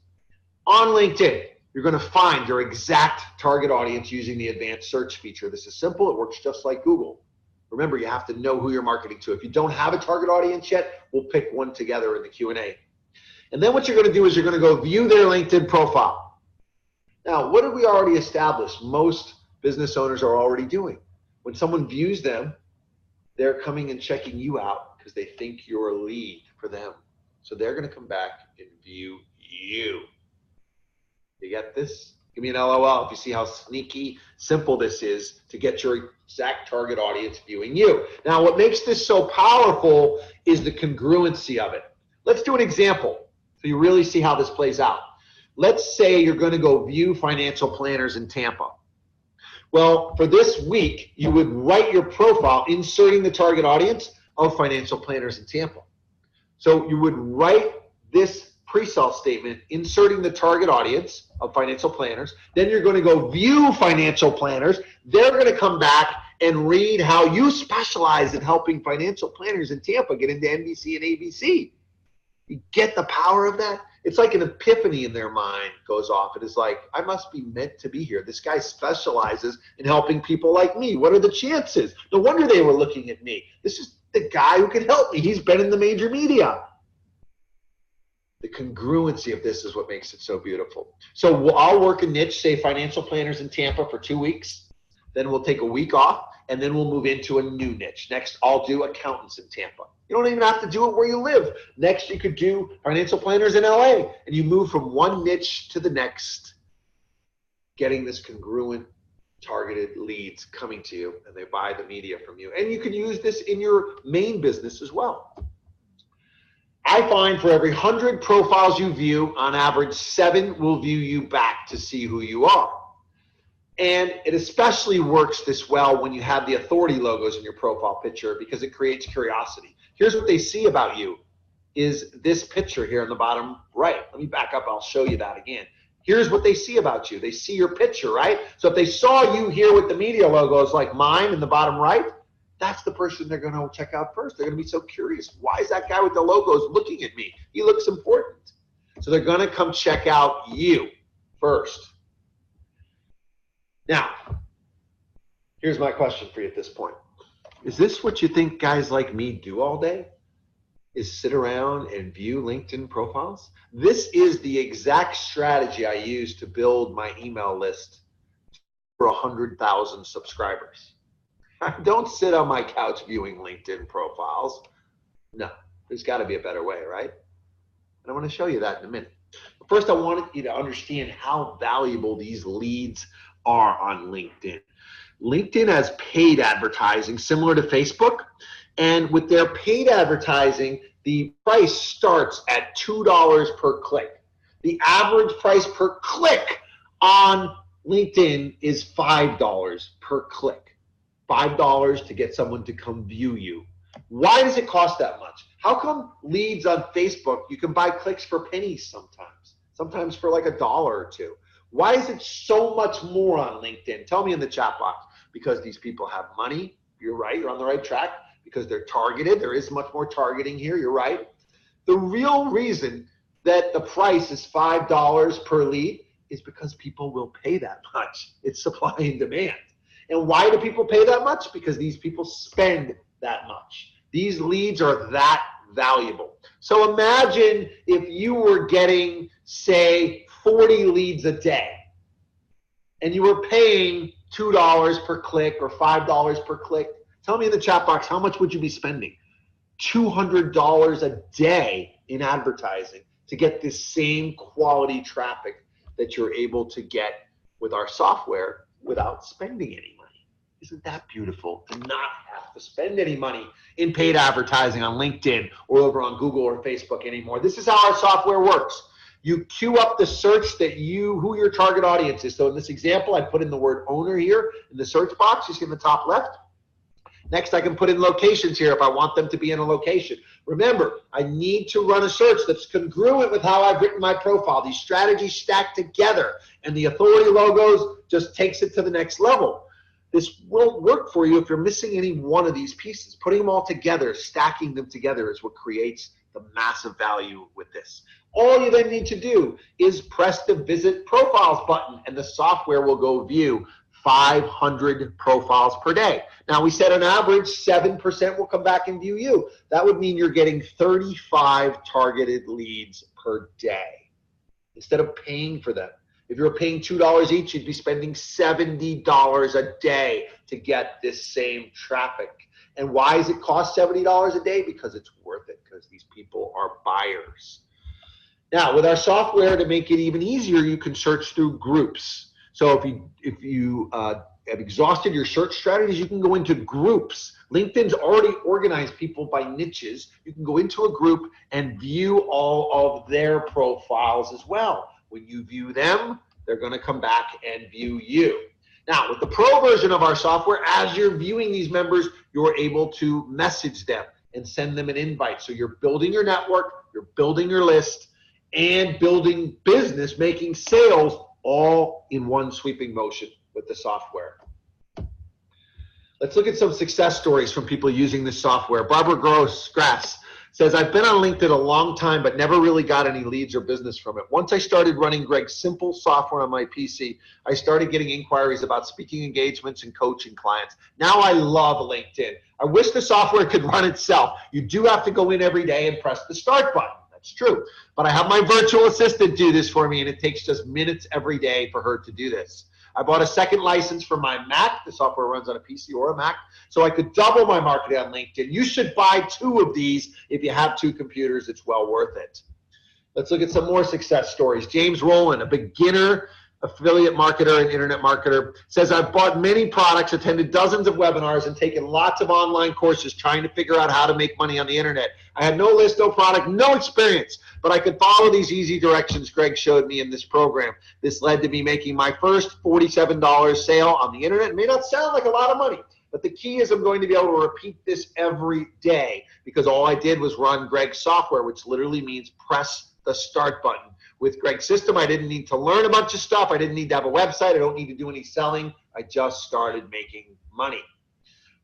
On LinkedIn, you're going to find your exact target audience using the advanced search feature. This is simple. It works just like Google. Remember, you have to know who you're marketing to. If you don't have a target audience yet, we'll pick one together in the Q&A. And then what you're going to do is you're going to go view their LinkedIn profile. Now, what did we already establish? Most business owners are already doing. When someone views them, they're coming and checking you out because they think you're a lead for them. So they're going to come back and view you. You get this? Give me an LOL if you see how sneaky simple this is to get your exact target audience viewing you. Now, what makes this so powerful is the congruency of it. Let's do an example so you really see how this plays out. Let's say you're going to go view financial planners in Tampa. Well, for this week, you would write your profile inserting the target audience of financial planners in Tampa. So you would write this pre-sale statement inserting the target audience of financial planners. Then you're going to go view financial planners. They're going to come back and read how you specialize in helping financial planners in Tampa get into NBC and ABC. You get the power of that? It's like an epiphany in their mind goes off. It is like, I must be meant to be here. This guy specializes in helping people like me. What are the chances? No wonder they were looking at me. This is the guy who can help me. He's been in the major media. The congruency of this is what makes it so beautiful. So I'll work a niche, say financial planners in Tampa for 2 weeks. Then we'll take a week off, and then we'll move into a new niche. Next, I'll do accountants in Tampa. You don't even have to do it where you live. Next, you could do financial planners in LA, and you move from one niche to the next, getting this congruent, targeted leads coming to you, and they buy the media from you. And you can use this in your main business as well. I find for every 100 profiles you view, on average, 7 will view you back to see who you are. And it especially works this well when you have the authority logos in your profile picture because it creates curiosity. Here's what they see about you is this picture here in the bottom right. Let me back up. I'll show you that again. Here's what they see about you. They see your picture, right? So if they saw you here with the media logos like mine in the bottom right, that's the person they're going to check out first. They're going to be so curious. Why is that guy with the logos looking at me? He looks important. So they're going to come check out you first. Now, here's my question for you at this point. Is this what you think guys like me do all day? Is sit around and view LinkedIn profiles? This is the exact strategy I use to build my email list for 100,000 subscribers. I don't sit on my couch viewing LinkedIn profiles. No, there's got to be a better way, right? And I want to show you that in a minute. But first, I wanted you to understand how valuable these leads are on LinkedIn. LinkedIn has paid advertising similar to Facebook, and with their paid advertising, the price starts at $2 per click. The average price per click on LinkedIn is $5 per click. $5 to get someone to come view you. Why does it cost that much? How come leads on Facebook, you can buy clicks for pennies sometimes for like $1 or $2? Why is it so much more on LinkedIn? Tell me in the chat box. Because these people have money. You're right. You're on the right track. Because they're targeted. There is much more targeting here. You're right. The real reason that the price is $5 per lead is because people will pay that much. It's supply and demand. And why do people pay that much? Because these people spend that much. These leads are that valuable. So imagine if you were getting, say, 40 leads a day, and you were paying $2 per click or $5 per click. Tell me in the chat box, how much would you be spending? $200 a day in advertising to get this same quality traffic that you're able to get with our software without spending any money. Isn't that beautiful to not have to spend any money in paid advertising on LinkedIn or over on Google or Facebook anymore? This is how our software works. You queue up the search that who your target audience is. So in this example, I put in the word owner here in the search box, you see in the top left. Next, I can put in locations here if I want them to be in a location. Remember, I need to run a search that's congruent with how I've written my profile. These strategies stack together, and the authority logos just takes it to the next level. This won't work for you if you're missing any one of these pieces. Putting them all together, stacking them together is what creates the massive value with this. All you then need to do is press the Visit Profiles button, and the software will go view 500 profiles per day. Now, we said on average 7% will come back and view you. That would mean you're getting 35 targeted leads per day instead of paying for them. If you're paying $2 each, you'd be spending $70 a day to get this same traffic. And why does it cost $70 a day? Because it's worth it, because these people are buyers. Now, with our software, to make it even easier, you can search through groups. So if you have exhausted your search strategies, you can go into groups. LinkedIn's already organized people by niches. You can go into a group and view all of their profiles as well. When you view them, they're going to come back and view you. Now, with the pro version of our software, as you're viewing these members, you're able to message them and send them an invite. So you're building your network, you're building your list, and building business, making sales, all in one sweeping motion with the software. Let's look at some success stories from people using this software. Barbara Grass says, I've been on LinkedIn a long time, but never really got any leads or business from it. Once I started running Greig's simple software on my PC, I started getting inquiries about speaking engagements and coaching clients. Now I love LinkedIn. I wish the software could run itself. You do have to go in every day and press the start button. That's true. But I have my virtual assistant do this for me, and it takes just minutes every day for her to do this. I bought a second license for my Mac. The software runs on a PC or a Mac, so I could double my marketing on LinkedIn. You should buy 2 of these. If you have 2 computers, it's well worth it. Let's look at some more success stories. James Rowland, a beginner affiliate marketer and internet marketer, says, I've bought many products, attended dozens of webinars, and taken lots of online courses trying to figure out how to make money on the internet. I had no list, no product, no experience, but I could follow these easy directions Greig showed me in this program. This led to me making my first $47 sale on the internet. It may not sound like a lot of money, but the key is I'm going to be able to repeat this every day, because all I did was run Greig's software, which literally means press the start button. With Greig's system, I didn't need to learn a bunch of stuff. I didn't need to have a website. I don't need to do any selling. I just started making money.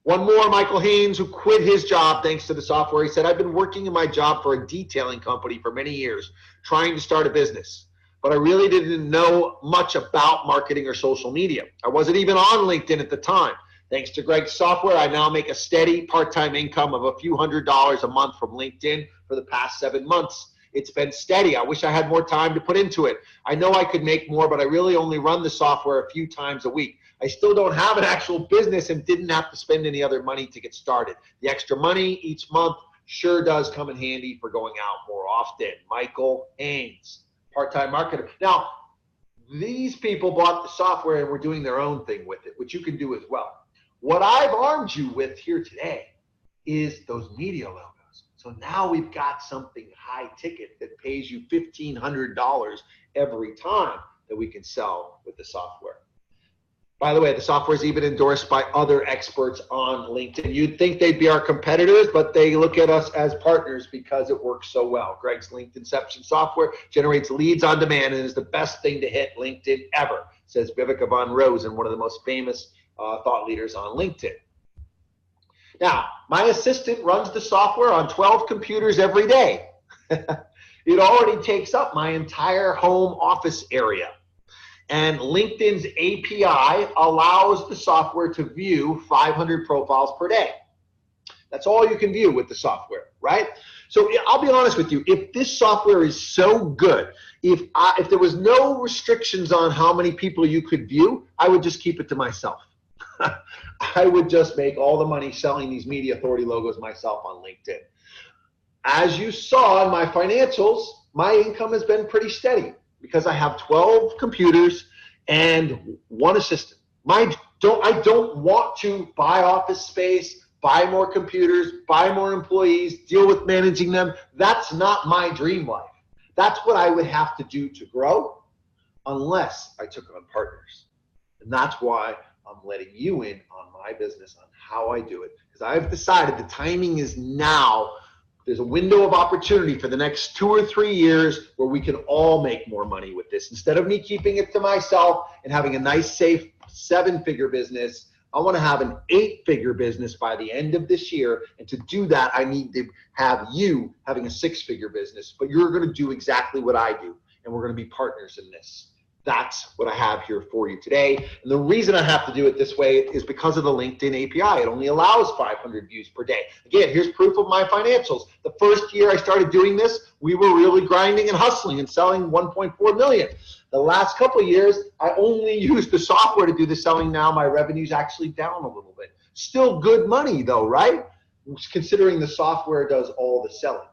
One more, Michael Haynes, who quit his job thanks to the software. He said, I've been working in my job for a detailing company for many years, trying to start a business. But I really didn't know much about marketing or social media. I wasn't even on LinkedIn at the time. Thanks to Greig's software, I now make a steady part-time income of a few $100s a month from LinkedIn for the past 7 months. It's been steady. I wish I had more time to put into it. I know I could make more, but I really only run the software a few times a week. I still don't have an actual business and didn't have to spend any other money to get started. The extra money each month sure does come in handy for going out more often. Michael Haynes, part-time marketer. Now, these people bought the software and were doing their own thing with it, which you can do as well. What I've armed you with here today is those media logos. So now we've got something high ticket that pays you $1,500 every time that we can sell with the software. By the way, the software is even endorsed by other experts on LinkedIn. You'd think they'd be our competitors, but they look at us as partners because it works so well. Greig's LinkedInception software generates leads on demand and is the best thing to hit LinkedIn ever, says Viveka Von Rosen, one of the most famous thought leaders on LinkedIn. Now, my assistant runs the software on 12 computers every day. It already takes up my entire home office area. And LinkedIn's API allows the software to view 500 profiles per day. That's all you can view with the software, right? So I'll be honest with you, if this software is so good, if there was no restrictions on how many people you could view, I would just keep it to myself. I would just make all the money selling these media authority logos myself on LinkedIn. As you saw in my financials, my income has been pretty steady because I have 12 computers and 1 assistant. I don't want to buy office space, buy more computers, buy more employees, deal with managing them. That's not my dream life. That's what I would have to do to grow unless I took on partners. And that's why I'm letting you in on my business, on how I do it, because I've decided the timing is now. There's a window of opportunity for the next 2 or 3 years where we can all make more money with this. Instead of me keeping it to myself and having a nice, safe 7-figure business, I want to have an 8-figure business by the end of this year. And to do that, I need to have you having a 6-figure business. But you're going to do exactly what I do, and we're going to be partners in this. That's what I have here for you today. And the reason I have to do it this way is because of the LinkedIn API. It only allows 500 views per day. Again, here's proof of my financials. The first year I started doing this, we were really grinding and hustling and selling 1.4 million. The last couple of years, I only used the software to do the selling. Now my revenue's actually down a little bit. Still good money though, right? Considering the software does all the selling.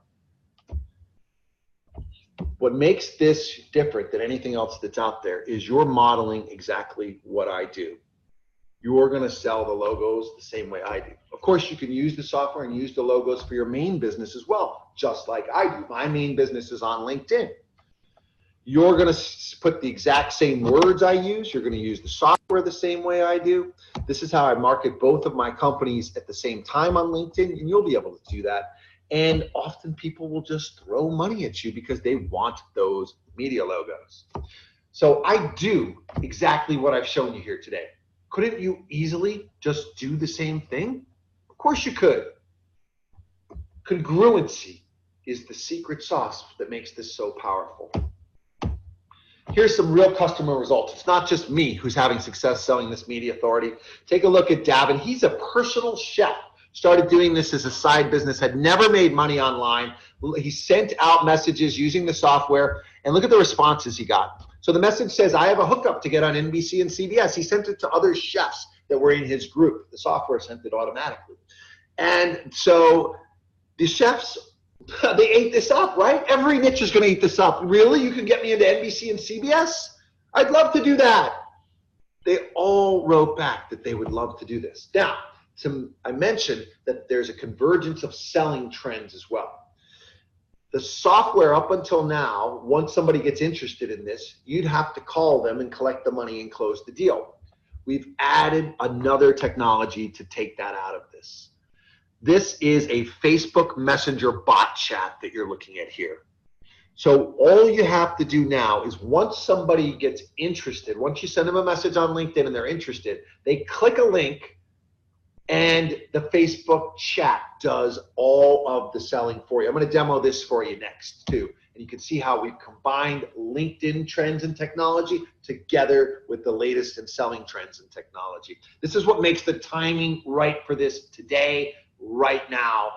What makes this different than anything else that's out there is you're modeling exactly what I do. You're going to sell the logos the same way I do. Of course, you can use the software and use the logos for your main business as well, just like I do. My main business is on LinkedIn. You're going to put the exact same words I use. You're going to use the software the same way I do. This is how I market both of my companies at the same time on LinkedIn, and you'll be able to do that. And often people will just throw money at you because they want those media logos. So I do exactly what I've shown you here today. Couldn't you easily just do the same thing? Of course you could. Congruency is the secret sauce that makes this so powerful. Here's some real customer results. It's not just me who's having success selling this media authority. Take a look at Davin. He's a personal chef. Started doing this as a side business, had never made money online. He sent out messages using the software, and look at the responses he got. So the message says, I have a hookup to get on NBC and CBS. He sent it to other chefs that were in his group. The software sent it automatically. And so the chefs, they ate this up, right? Every niche is going to eat this up. Really? You can get me into NBC and CBS? I'd love to do that. They all wrote back that they would love to do this. Now, I mentioned that there's a convergence of selling trends as well. The software up until now, once somebody gets interested in this, you'd have to call them and collect the money and close the deal. We've added another technology to take that out of this. This is a Facebook Messenger bot chat that you're looking at here. So all you have to do now is once somebody gets interested, once you send them a message on LinkedIn and they're interested, they click a link and the Facebook chat does all of the selling for you. I'm going to demo this for you next too. And you can see how we've combined LinkedIn trends and technology together with the latest in selling trends and technology. This is what makes the timing right for this today, right now.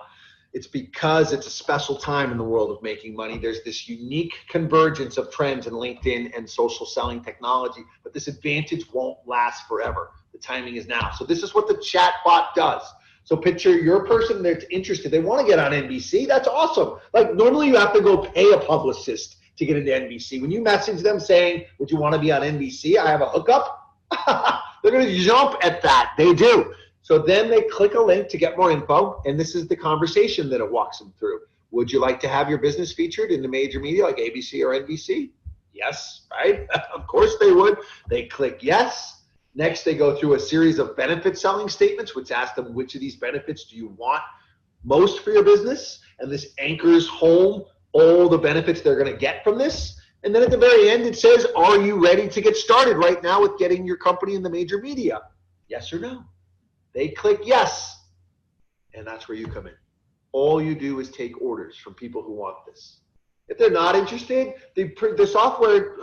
It's because it's a special time in the world of making money. There's this unique convergence of trends in LinkedIn and social selling technology, but this advantage won't last forever. The timing is now. So this is what the chat bot does. So picture your person that's interested. They want to get on NBC. That's awesome. Like normally you have to go pay a publicist to get into NBC. When you message them saying, would you want to be on NBC? I have a hookup. They're going to jump at that. They do. So then they click a link to get more info, and this is the conversation that it walks them through. Would you like to have your business featured in the major media like ABC or NBC? Yes, right? Of course they would. They click yes. Next, they go through a series of benefit selling statements, which ask them which of these benefits do you want most for your business, and this anchors home all the benefits they're going to get from this. And then at the very end, it says, are you ready to get started right now with getting your company in the major media? Yes or no? They click yes, and that's where you come in. All you do is take orders from people who want this. If they're not interested, the software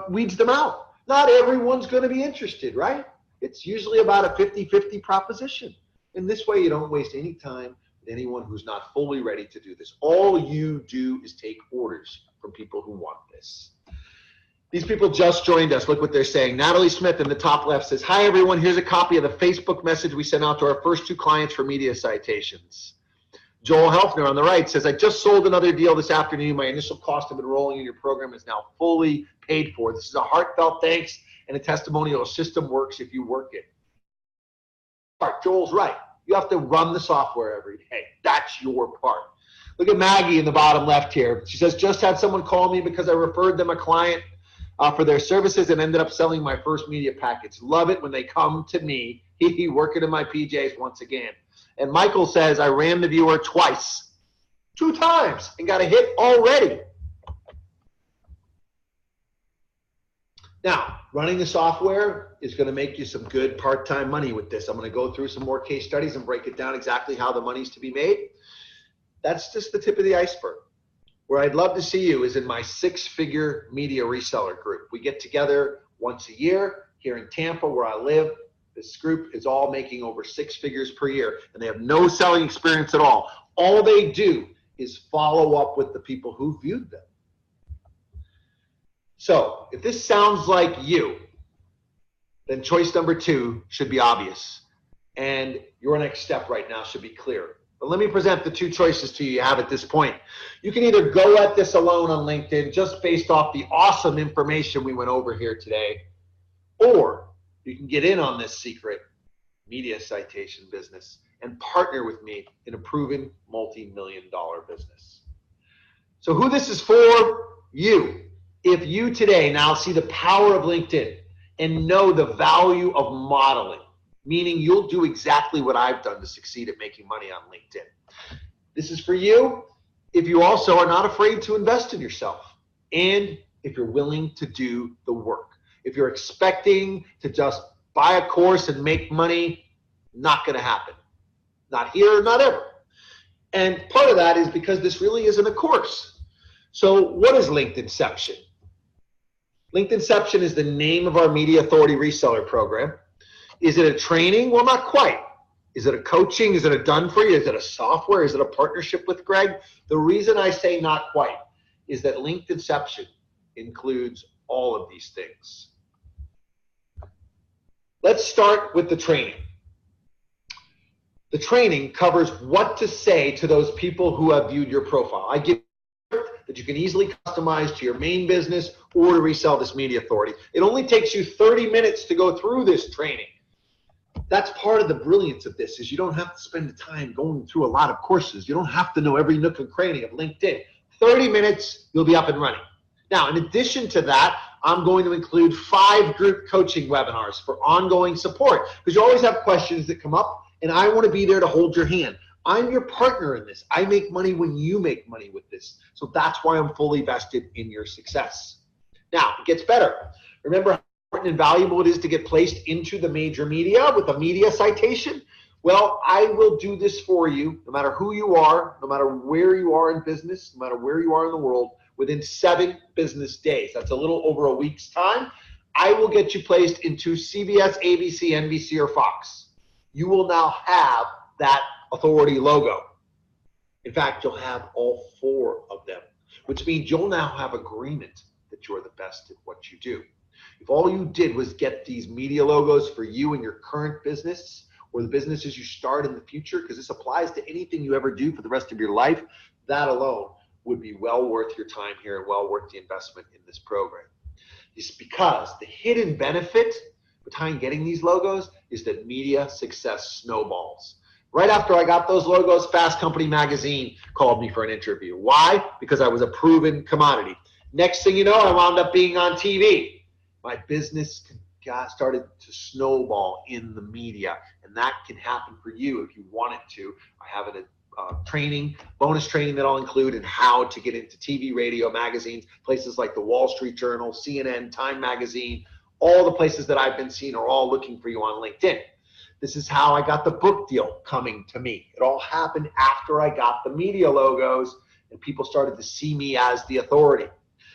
weeds them out. Not everyone's going to be interested, right? It's usually about a 50-50 proposition. In this way, you don't waste any time with anyone who's not fully ready to do this. All you do is take orders from people who want this. These people just joined us. Look what they're saying. Natalie Smith in the top left says, hi, everyone. Here's a copy of the Facebook message we sent out to our first 2 clients for media citations. Joel Helfner on the right says, I just sold another deal this afternoon. My initial cost of enrolling in your program is now fully paid for. This is a heartfelt thanks and a testimonial. A system works if you work it. Joel's right. You have to run the software every day. That's your part. Look at Maggie in the bottom left here. She says, just had someone call me because I referred them a client for their services and ended up selling my first media package. Love it when they come to me. Working in my PJs once again. And Michael says, I ran the viewer twice, 2 times, and got a hit already. Now, running the software is going to make you some good part-time money with this. I'm going to go through some more case studies and break it down exactly how the money's to be made. That's just the tip of the iceberg. Where I'd love to see you is in my 6-figure media reseller group. We get together once a year. Here in Tampa, where I live, this group is all making over 6 figures per year, and they have no selling experience at all. All they do is follow up with the people who viewed them. So if this sounds like you, then choice number 2 should be obvious, and your next step right now should be clear. But let me present the 2 choices to you have at this point. You can either go at this alone on LinkedIn just based off the awesome information we went over here today, or you can get in on this secret media citation business and partner with me in a proven multi-million-dollar business. So who this is for? You. If you today now see the power of LinkedIn and know the value of modeling, meaning you'll do exactly what I've done to succeed at making money on LinkedIn. This is for you if you also are not afraid to invest in yourself, and if you're willing to do the work. If you're expecting to just buy a course and make money, not going to happen. Not here, not ever. And part of that is because this really isn't a course. So what is LinkedInception? LinkedInception is the name of our Media Authority Reseller Program. Is it a training? Well, not quite. Is it a coaching? Is it a done for you? Is it a software? Is it a partnership with Greig? The reason I say not quite is that LinkedInception includes all of these things. Let's start with the training. The training covers what to say to those people who have viewed your profile. I give that you can easily customize to your main business or to resell this media authority. It only takes you 30 minutes to go through this training. That's part of the brilliance of this, is you don't have to spend the time going through a lot of courses. You don't have to know every nook and cranny of LinkedIn. 30 minutes, you'll be up and running. Now, in addition to that, I'm going to include 5 group coaching webinars for ongoing support, because you always have questions that come up, and I want to be there to hold your hand. I'm your partner in this. I make money when you make money with this. So that's why I'm fully vested in your success. Now, it gets better. Remember how important and valuable it is to get placed into the major media with a media citation? Well, I will do this for you, no matter who you are, no matter where you are in business, no matter where you are in the world, within 7 business days. That's a little over a week's time. I will get you placed into CBS, ABC, NBC, or Fox. You will now have that authority logo. In fact, you'll have all 4 of them, which means you'll now have agreement that you're the best at what you do. If all you did was get these media logos for you and your current business, or the businesses you start in the future, because this applies to anything you ever do for the rest of your life, that alone would be well worth your time here and well worth the investment in this program. It's because the hidden benefit behind getting these logos is that media success snowballs. Right after I got those logos, Fast Company magazine called me for an interview. Why? Because I was a proven commodity. Next thing you know, I wound up being on TV. My business started to snowball in the media, and that can happen for you if you want it to. I have a training, bonus training that I'll include in how to get into TV, radio, magazines, places like the Wall Street Journal, CNN, Time Magazine. All the places that I've been seen are all looking for you on LinkedIn. This is how I got the book deal coming to me. It all happened after I got the media logos and people started to see me as the authority.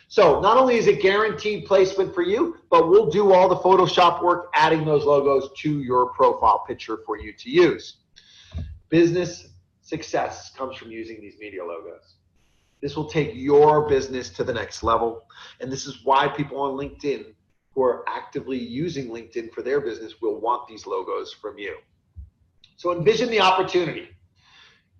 So not only is it guaranteed placement for you, but we'll do all the Photoshop work adding those logos to your profile picture for you to use. Business success comes from using these media logos. This will take your business to the next level. And this is why people on LinkedIn who are actively using LinkedIn for their business will want these logos from you. So envision the opportunity.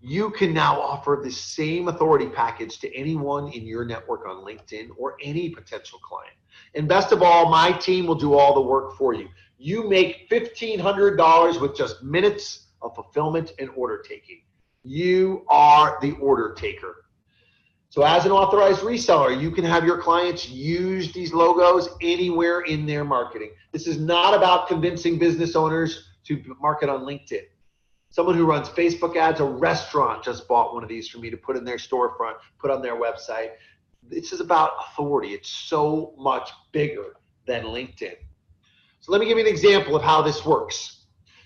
You can now offer the same authority package to anyone in your network on LinkedIn or any potential client. And best of all, my team will do all the work for you. You make $1,500 with just minutes of fulfillment and order taking. You are the order taker. So as an authorized reseller, you can have your clients use these logos anywhere in their marketing. This is not about convincing business owners to market on LinkedIn. Someone who runs Facebook ads, a restaurant just bought one of these for me to put in their storefront, put on their website. This is about authority. It's so much bigger than LinkedIn. So let me give you an example of how this works.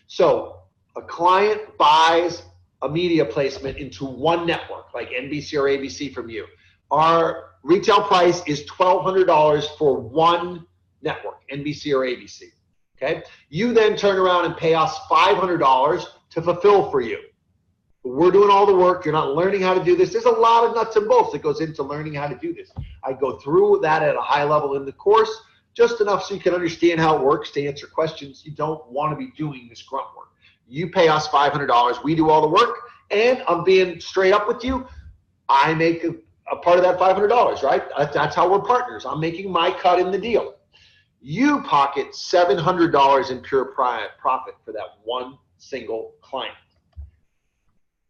So a client buys a media placement into one network, like NBC or ABC from you. Our retail price is $1,200 for one network, NBC or ABC. Okay? You then turn around and pay us $500 to fulfill for you. We're doing all the work. You're not learning how to do this. There's a lot of nuts and bolts that goes into learning how to do this. I go through that at a high level in the course, just enough so you can understand how it works to answer questions. You don't want to be doing this grunt work. You pay us $500. We do all the work. And I'm being straight up with you. I make a part of that $500, right? That's how we're partners. I'm making my cut in the deal. You pocket $700 in pure profit for that one single client.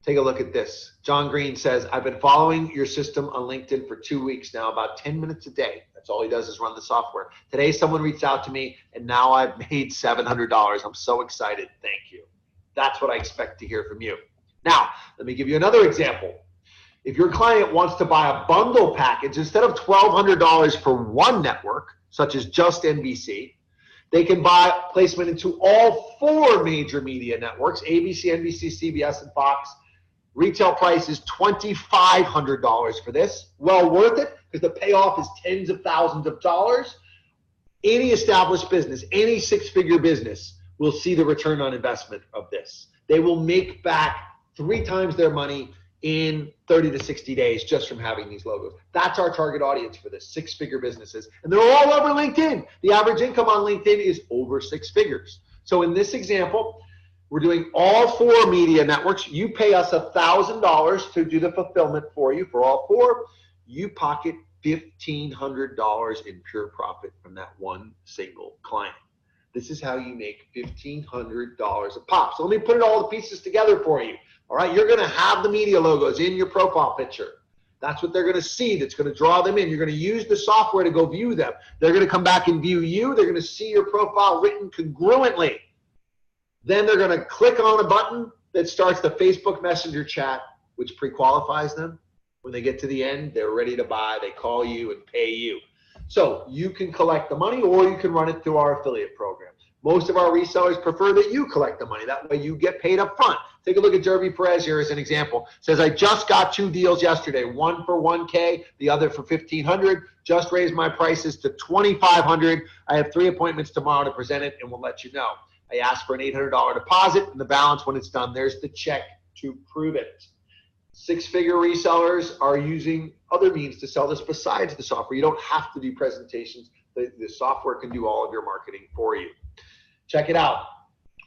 Take a look at this. John Green says, I've been following your system on LinkedIn for 2 weeks now, about 10 minutes a day. That's all he does is run the software. Today, someone reached out to me, and now I've made $700. I'm so excited. Thank you. That's what I expect to hear from you. Now, let me give you another example. If your client wants to buy a bundle package, instead of $1,200 for one network, such as just NBC, they can buy placement into all 4 major media networks, ABC, NBC, CBS, and Fox. Retail price is $2,500 for this. Well worth it, because the payoff is tens of thousands of dollars. Any established business, any 6-figure business will see the return on investment of this. They will make back 3 times their money in 30 to 60 days just from having these logos. That's our target audience for this, 6-figure businesses. And they're all over LinkedIn. The average income on LinkedIn is over 6 figures. So in this example, we're doing all 4 media networks. You pay us $1,000 to do the fulfillment for you for all 4. You pocket $1,500 in pure profit from that one single client. This is how you make $1,500 a pop. So let me put it all the pieces together for you. All right, you're going to have the media logos in your profile picture. That's what they're going to see. That's going to draw them in. You're going to use the software to go view them. They're going to come back and view you. They're going to see your profile written congruently. Then they're going to click on a button that starts the Facebook Messenger chat, which pre-qualifies them. When they get to the end, they're ready to buy. They call you and pay you. So you can collect the money, or you can run it through our affiliate program. Most of our resellers prefer that you collect the money. That way you get paid up front. Take a look at Derby Perez here as an example. Says, I just got 2 deals yesterday, one for $1K, the other for $1,500. Just raised my prices to $2,500. I have 3 appointments tomorrow to present it, and we'll let you know. I asked for an $800 deposit, and the balance when it's done, there's the check to prove it. 6-figure resellers are using other means to sell this besides the software. You don't have to do presentations. The software can do all of your marketing for you. Check it out.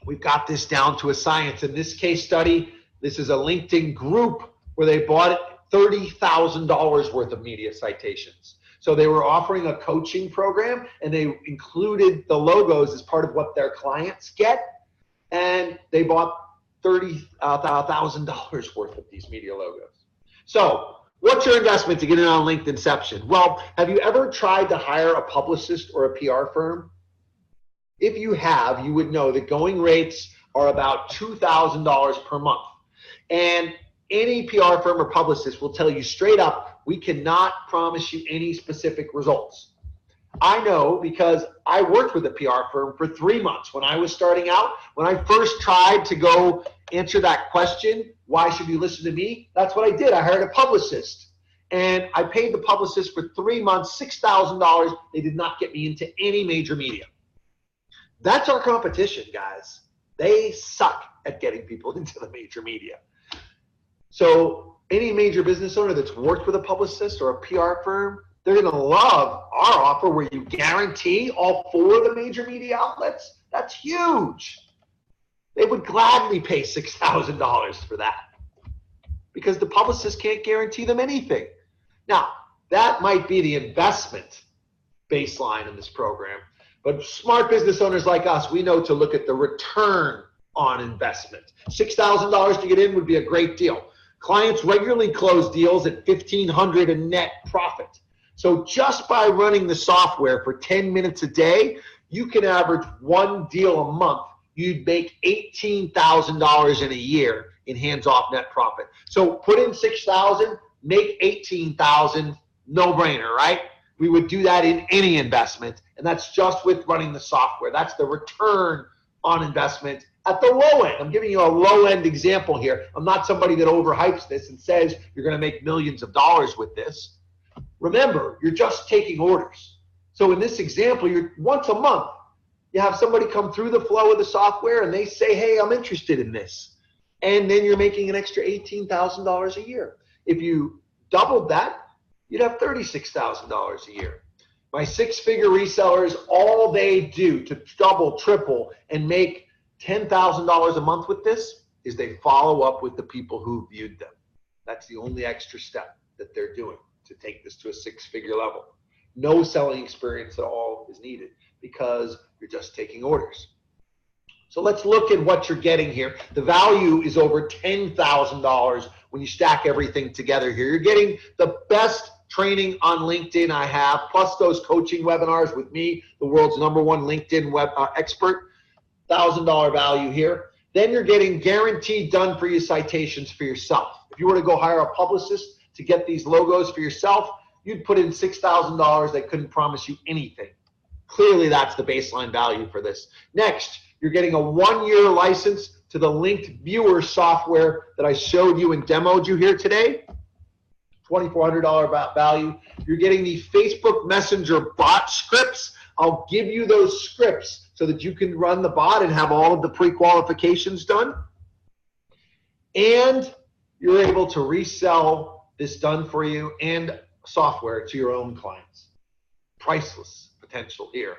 We've got this down to a science. In this case study, this is a LinkedIn group where they bought $30,000 worth of media citations. So they were offering a coaching program, and they included the logos as part of what their clients get, and they bought $30,000 worth of these media logos. So what's your investment to get in on LinkedInception? Well, have you ever tried to hire a publicist or a PR firm? If you have, you would know that going rates are about $2,000 per month. And any PR firm or publicist will tell you straight up, we cannot promise you any specific results. I know because I worked with a PR firm for 3 months when I was starting out. When I first tried to go answer that question, why should you listen to me? That's what I did. I hired a publicist. And I paid the publicist for 3 months, $6,000. They did not get me into any major media. That's our competition, guys. They suck at getting people into the major media. So any major business owner that's worked with a publicist or a PR firm, they're going to love our offer where you guarantee all 4 of the major media outlets. That's huge. They would gladly pay $6,000 for that because the publicist can't guarantee them anything. Now, that might be the investment baseline in this program. But smart business owners like us, we know to look at the return on investment. $6,000 to get in would be a great deal. Clients regularly close deals at $1,500 in net profit. So just by running the software for 10 minutes a day, you can average 1 deal a month. You'd make $18,000 in a year in hands-off net profit. So put in $6,000, make $18,000, no brainer, right? We would do that in any investment, and that's just with running the software. That's the return on investment at the low end. I'm giving you a low-end example here. I'm not somebody that overhypes this and says you're going to make millions of dollars with this. Remember, you're just taking orders. So in this example, you're once a month, you have somebody come through the flow of the software and they say, hey, I'm interested in this. And then you're making an extra $18,000 a year. If you doubled that, you'd have $36,000 a year. My six-figure resellers, all they do to double, triple, and make $10,000 a month with this is they follow up with the people who viewed them. That's the only extra step that they're doing to take this to a six-figure level. No selling experience at all is needed because you're just taking orders. So let's look at what you're getting here. The value is over $10,000 when you stack everything together here. You're getting the best training on LinkedIn I have, plus those coaching webinars with me, the world's #1 LinkedIn web expert. $1,000 value here. Then you're getting guaranteed done for you citations for yourself. If you were to go hire a publicist to get these logos for yourself, you'd put in $6,000. They couldn't promise you anything. Clearly, that's the baseline value for this. Next, you're getting a 1-year license to the linked viewer software that I showed you and demoed you here today. $2,400 value. You're getting the Facebook Messenger bot scripts. I'll give you those scripts so that you can run the bot and have all of the pre-qualifications done. And you're able to resell this done for you and software to your own clients. Priceless potential here.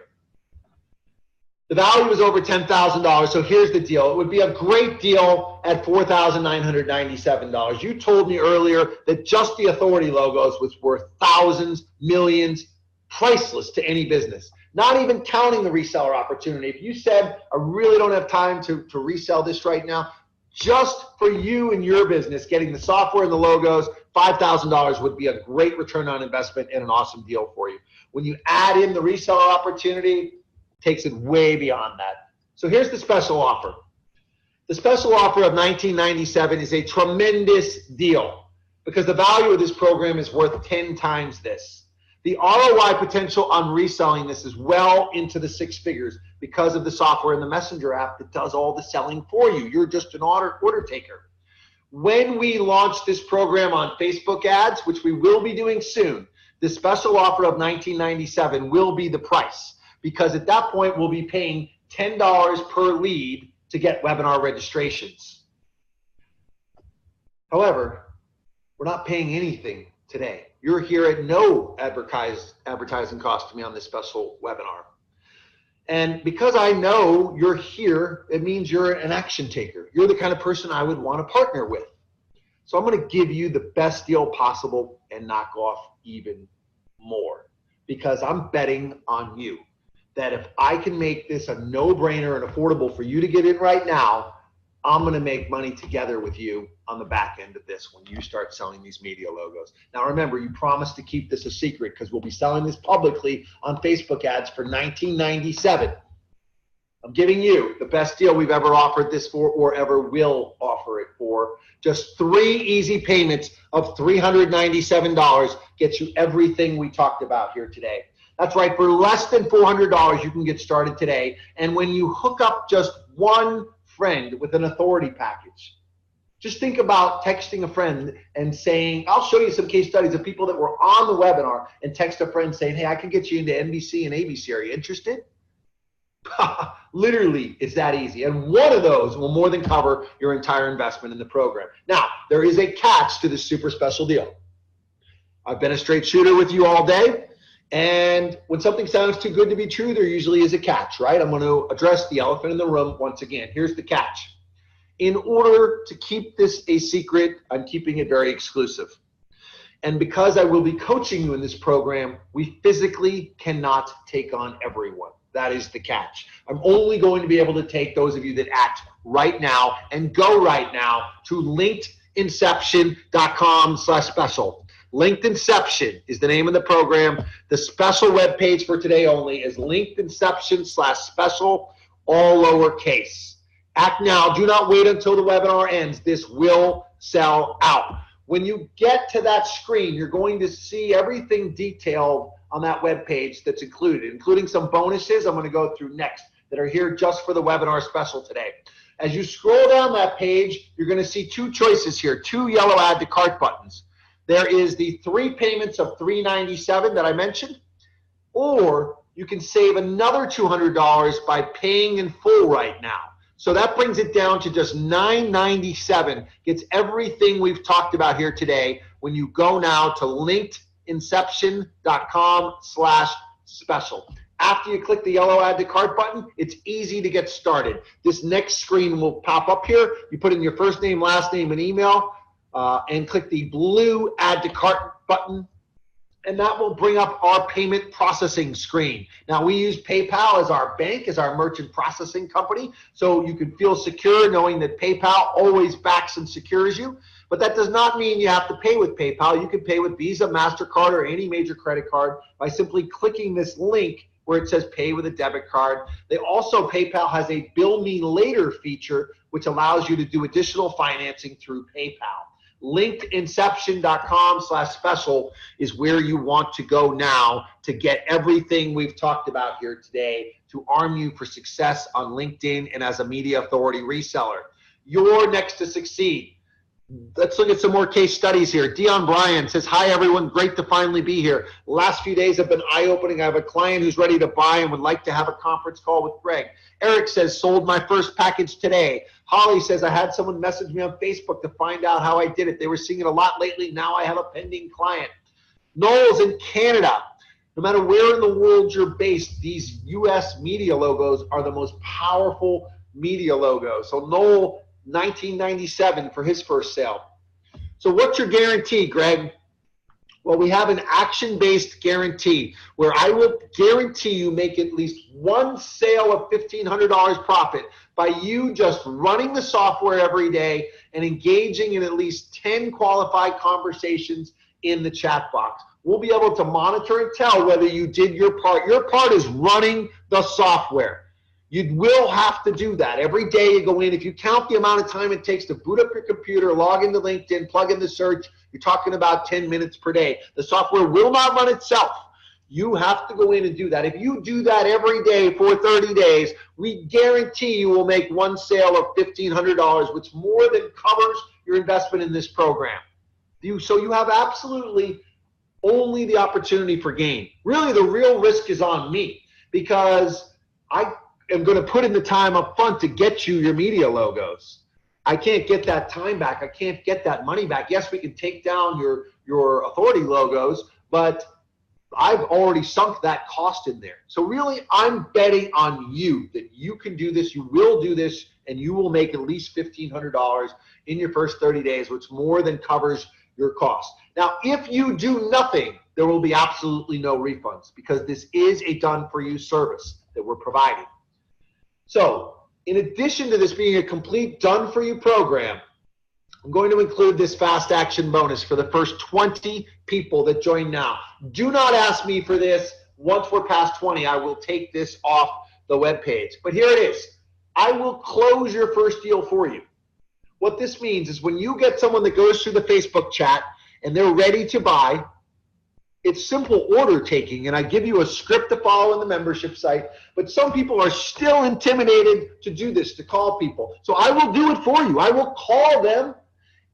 The value is over $10,000, so here's the deal. It would be a great deal at $4,997. You told me earlier that just the authority logos was worth thousands, millions, priceless to any business. Not even counting the reseller opportunity. If you said, I really don't have time to resell this right now, just for you and your business, getting the software and the logos, $5,000 would be a great return on investment and an awesome deal for you. When you add in the reseller opportunity, takes it way beyond that. So here's the special offer. The special offer of $1997 is a tremendous deal because the value of this program is worth 10 times this. The ROI potential on reselling this is well into the 6 figures because of the software and the Messenger app that does all the selling for you. You're just an order taker. When we launch this program on Facebook ads, which we will be doing soon, the special offer of $1997 will be the price. Because at that point, we'll be paying $10 per lead to get webinar registrations. However, we're not paying anything today. You're here at no advertising cost to me on this special webinar. And because I know you're here, it means you're an action taker. You're the kind of person I would want to partner with. So I'm going to give you the best deal possible and knock off even more because I'm betting on you. That if I can make this a no-brainer and affordable for you to get in right now, I'm going to make money together with you on the back end of this when you start selling these media logos. Now remember, you promised to keep this a secret because we'll be selling this publicly on Facebook ads for $1997. I'm giving you the best deal we've ever offered this for or ever will offer it for. Just 3 easy payments of $397 gets you everything we talked about here today. That's right, for less than $400, you can get started today. And when you hook up just one friend with an authority package, just think about texting a friend and saying, I'll show you some case studies of people that were on the webinar and text a friend saying, hey, I can get you into NBC and ABC. Are you interested? Literally, it's that easy. And one of those will more than cover your entire investment in the program. Now, there is a catch to this super special deal. I've been a straight shooter with you all day. And when something sounds too good to be true, there usually is a catch, right? I'm going to address the elephant in the room once again. Here's the catch. In order to keep this a secret, I'm keeping it very exclusive. And because I will be coaching you in this program, we physically cannot take on everyone. That is the catch. I'm only going to be able to take those of you that act right now and go right now to linkedinception.com/special. LinkedInception is the name of the program. The special web page for today only is LinkedInception/special, all lowercase. Act now. Do not wait until the webinar ends. This will sell out. When you get to that screen, you're going to see everything detailed on that web page that's included, including some bonuses I'm going to go through next that are here just for the webinar special today. As you scroll down that page, you're going to see 2 choices here, 2 yellow add to cart buttons. There is the 3 payments of $397 that I mentioned, or you can save another $200 by paying in full right now. So that brings it down to just $9.97. Gets everything we've talked about here today when you go now to linkedinception.com/special. After you click the yellow add to cart button, it's easy to get started. This next screen will pop up here. You put in your first name, last name, and email, and click the blue add to cart button, and that will bring up our payment processing screen. Now, we use PayPal as our bank, as our merchant processing company, so you can feel secure knowing that PayPal always backs and secures you. But that does not mean you have to pay with PayPal. You can pay with Visa, MasterCard, or any major credit card by simply clicking this link where it says pay with a debit card. They also, PayPal has a bill me later feature, which allows you to do additional financing through PayPal. LinkedInception.com/special is where you want to go now to get everything we've talked about here today to arm you for success on LinkedIn and as a media authority reseller. You're next to succeed. Let's look at some more case studies here. Dion Bryan says, hi, everyone. Great to finally be here. The last few days have been eye-opening. I have a client who's ready to buy and would like to have a conference call with Greg. Eric says, sold my first package today. Holly says, I had someone message me on Facebook to find out how I did it. They were seeing it a lot lately. Now I have a pending client. Noel's in Canada. No matter where in the world you're based, these U.S. media logos are the most powerful media logos. So Noel, 1997 for his first sale. So what's your guarantee, Greg? Well, we have an action-based guarantee where I will guarantee you make at least one sale of $1,500 profit by you just running the software every day and engaging in at least 10 qualified conversations in the chat box. We'll be able to monitor and tell whether you did your part. Your part is running the software. You will have to do that. Every day you go in, if you count the amount of time it takes to boot up your computer, log into LinkedIn, plug in the search, you're talking about 10 minutes per day. The software will not run itself. You have to go in and do that. If you do that every day for 30 days, we guarantee you will make one sale of $1,500, which more than covers your investment in this program. So you have absolutely only the opportunity for gain. Really, the real risk is on me because I am going to put in the time up front to get you your media logos. I can't get that time back. I can't get that money back. Yes, we can take down your authority logos, but I've already sunk that cost in there. So really, I'm betting on you that you can do this, you will do this, and you will make at least $1,500 in your first 30 days, which more than covers your cost. Now, if you do nothing, there will be absolutely no refunds because this is a done-for-you service that we're providing. So in addition to this being a complete done-for-you program, I'm going to include this fast action bonus for the first 20 people that join now. Do not ask me for this. Once we're past 20, I will take this off the webpage. But here it is. I will close your first deal for you. What this means is when you get someone that goes through the Facebook chat and they're ready to buy, it's simple order taking, and I give you a script to follow in the membership site, but some people are still intimidated to do this, to call people. So I will do it for you. I will call them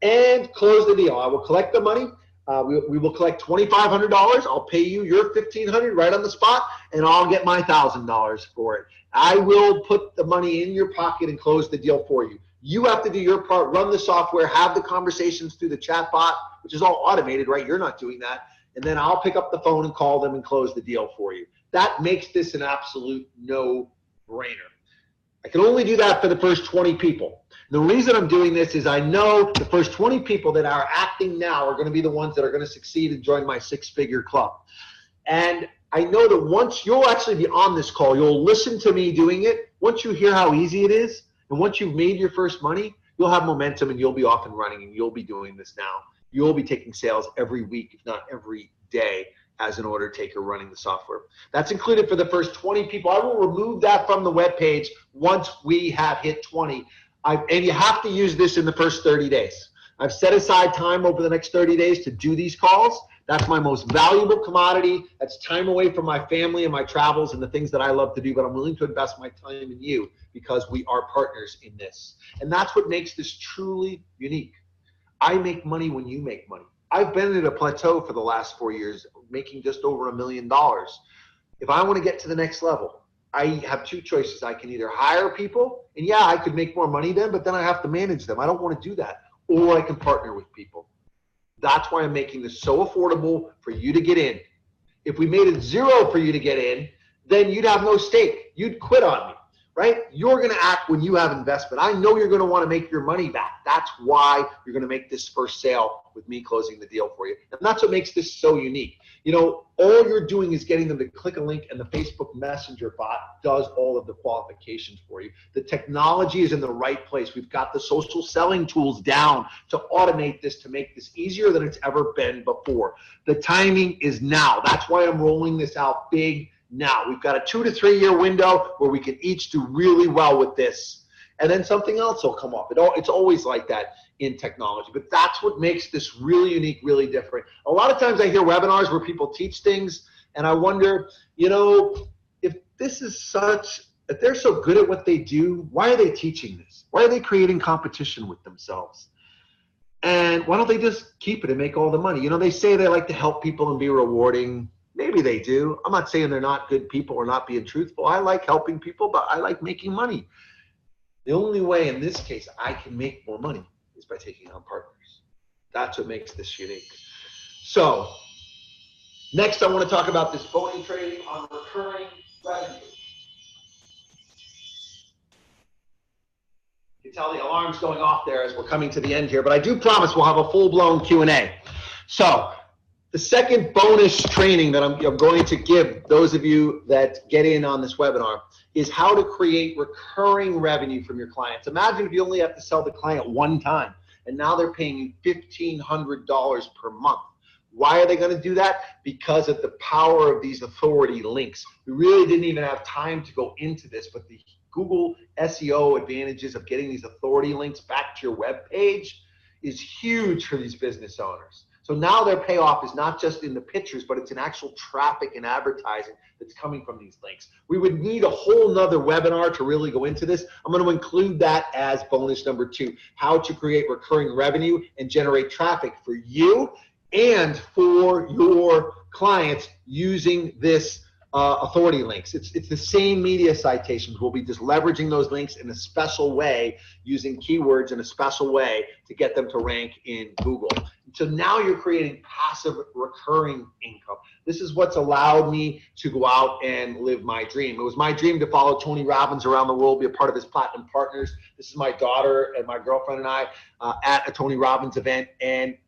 and close the deal. I will collect the money. We will collect $2,500. I'll pay you your $1,500 right on the spot, and I'll get my $1,000 for it. I will put the money in your pocket and close the deal for you. You have to do your part, run the software, have the conversations through the chat bot, which is all automated, right? You're not doing that. And then I'll pick up the phone and call them and close the deal for you. That makes this an absolute no-brainer. I can only do that for the first 20 people. The reason I'm doing this is I know the first 20 people that are acting now are going to be the ones that are going to succeed and join my six-figure club. And I know that once you'll actually be on this call, you'll listen to me doing it. Once you hear how easy it is, and once you've made your first money, you'll have momentum and you'll be off and running and you'll be doing this now. You'll be taking sales every week, if not every day, as an order taker running the software. That's included for the first 20 people. I will remove that from the webpage once we have hit 20. And you have to use this in the first 30 days. I've set aside time over the next 30 days to do these calls. That's my most valuable commodity. That's time away from my family and my travels and the things that I love to do, but I'm willing to invest my time in you because we are partners in this. And that's what makes this truly unique. I make money when you make money. I've been at a plateau for the last 4 years, making just over $1 million. If I want to get to the next level, I have two choices. I can either hire people, and yeah, I could make more money then, but then I have to manage them. I don't want to do that. Or I can partner with people. That's why I'm making this so affordable for you to get in. If we made it zero for you to get in, then you'd have no stake. You'd quit on me, right? You're going to act when you have investment. I know you're going to want to make your money back. That's why you're going to make this first sale with me closing the deal for you. And that's what makes this so unique. You know, all you're doing is getting them to click a link, and the Facebook Messenger bot does all of the qualifications for you. The technology is in the right place. We've got the social selling tools down to automate this, to make this easier than it's ever been before. The timing is now. That's why I'm rolling this out big now. We've got a 2 to 3 year window where we can each do really well with this. And then something else will come up. It's always like that in technology, but that's what makes this really unique, really different. A lot of times I hear webinars where people teach things, and I wonder, you know, if they're so good at what they do, why are they teaching this? Why are they creating competition with themselves? And why don't they just keep it and make all the money? You know, they say they like to help people and be rewarding. Maybe they do. I'm not saying they're not good people or not being truthful. I like helping people, but I like making money. The only way in this case I can make more money is by taking on partners. That's what makes this unique. So next I want to talk about this phony trading on recurring revenue. You can tell the alarm's going off there as we're coming to the end here, but I do promise we'll have a full-blown Q&A. So the second bonus training that I'm going to give those of you that get in on this webinar is how to create recurring revenue from your clients. Imagine if you only have to sell the client one time, and now they're paying you $1,500 per month. Why are they going to do that? Because of the power of these authority links. We really didn't even have time to go into this, but the Google SEO advantages of getting these authority links back to your web page is huge for these business owners. So now their payoff is not just in the pictures, but it's in actual traffic and advertising that's coming from these links. We would need a whole nother webinar to really go into this. I'm going to include that as bonus number 2, how to create recurring revenue and generate traffic for you and for your clients using this authority links. It's the same media citations. We'll be just leveraging those links in a special way, using keywords in a special way to get them to rank in Google. So now you're creating passive recurring income. This is what's allowed me to go out and live my dream. It was my dream to follow Tony Robbins around the world, be a part of his Platinum Partners. This is my daughter and my girlfriend and I at a Tony Robbins event, and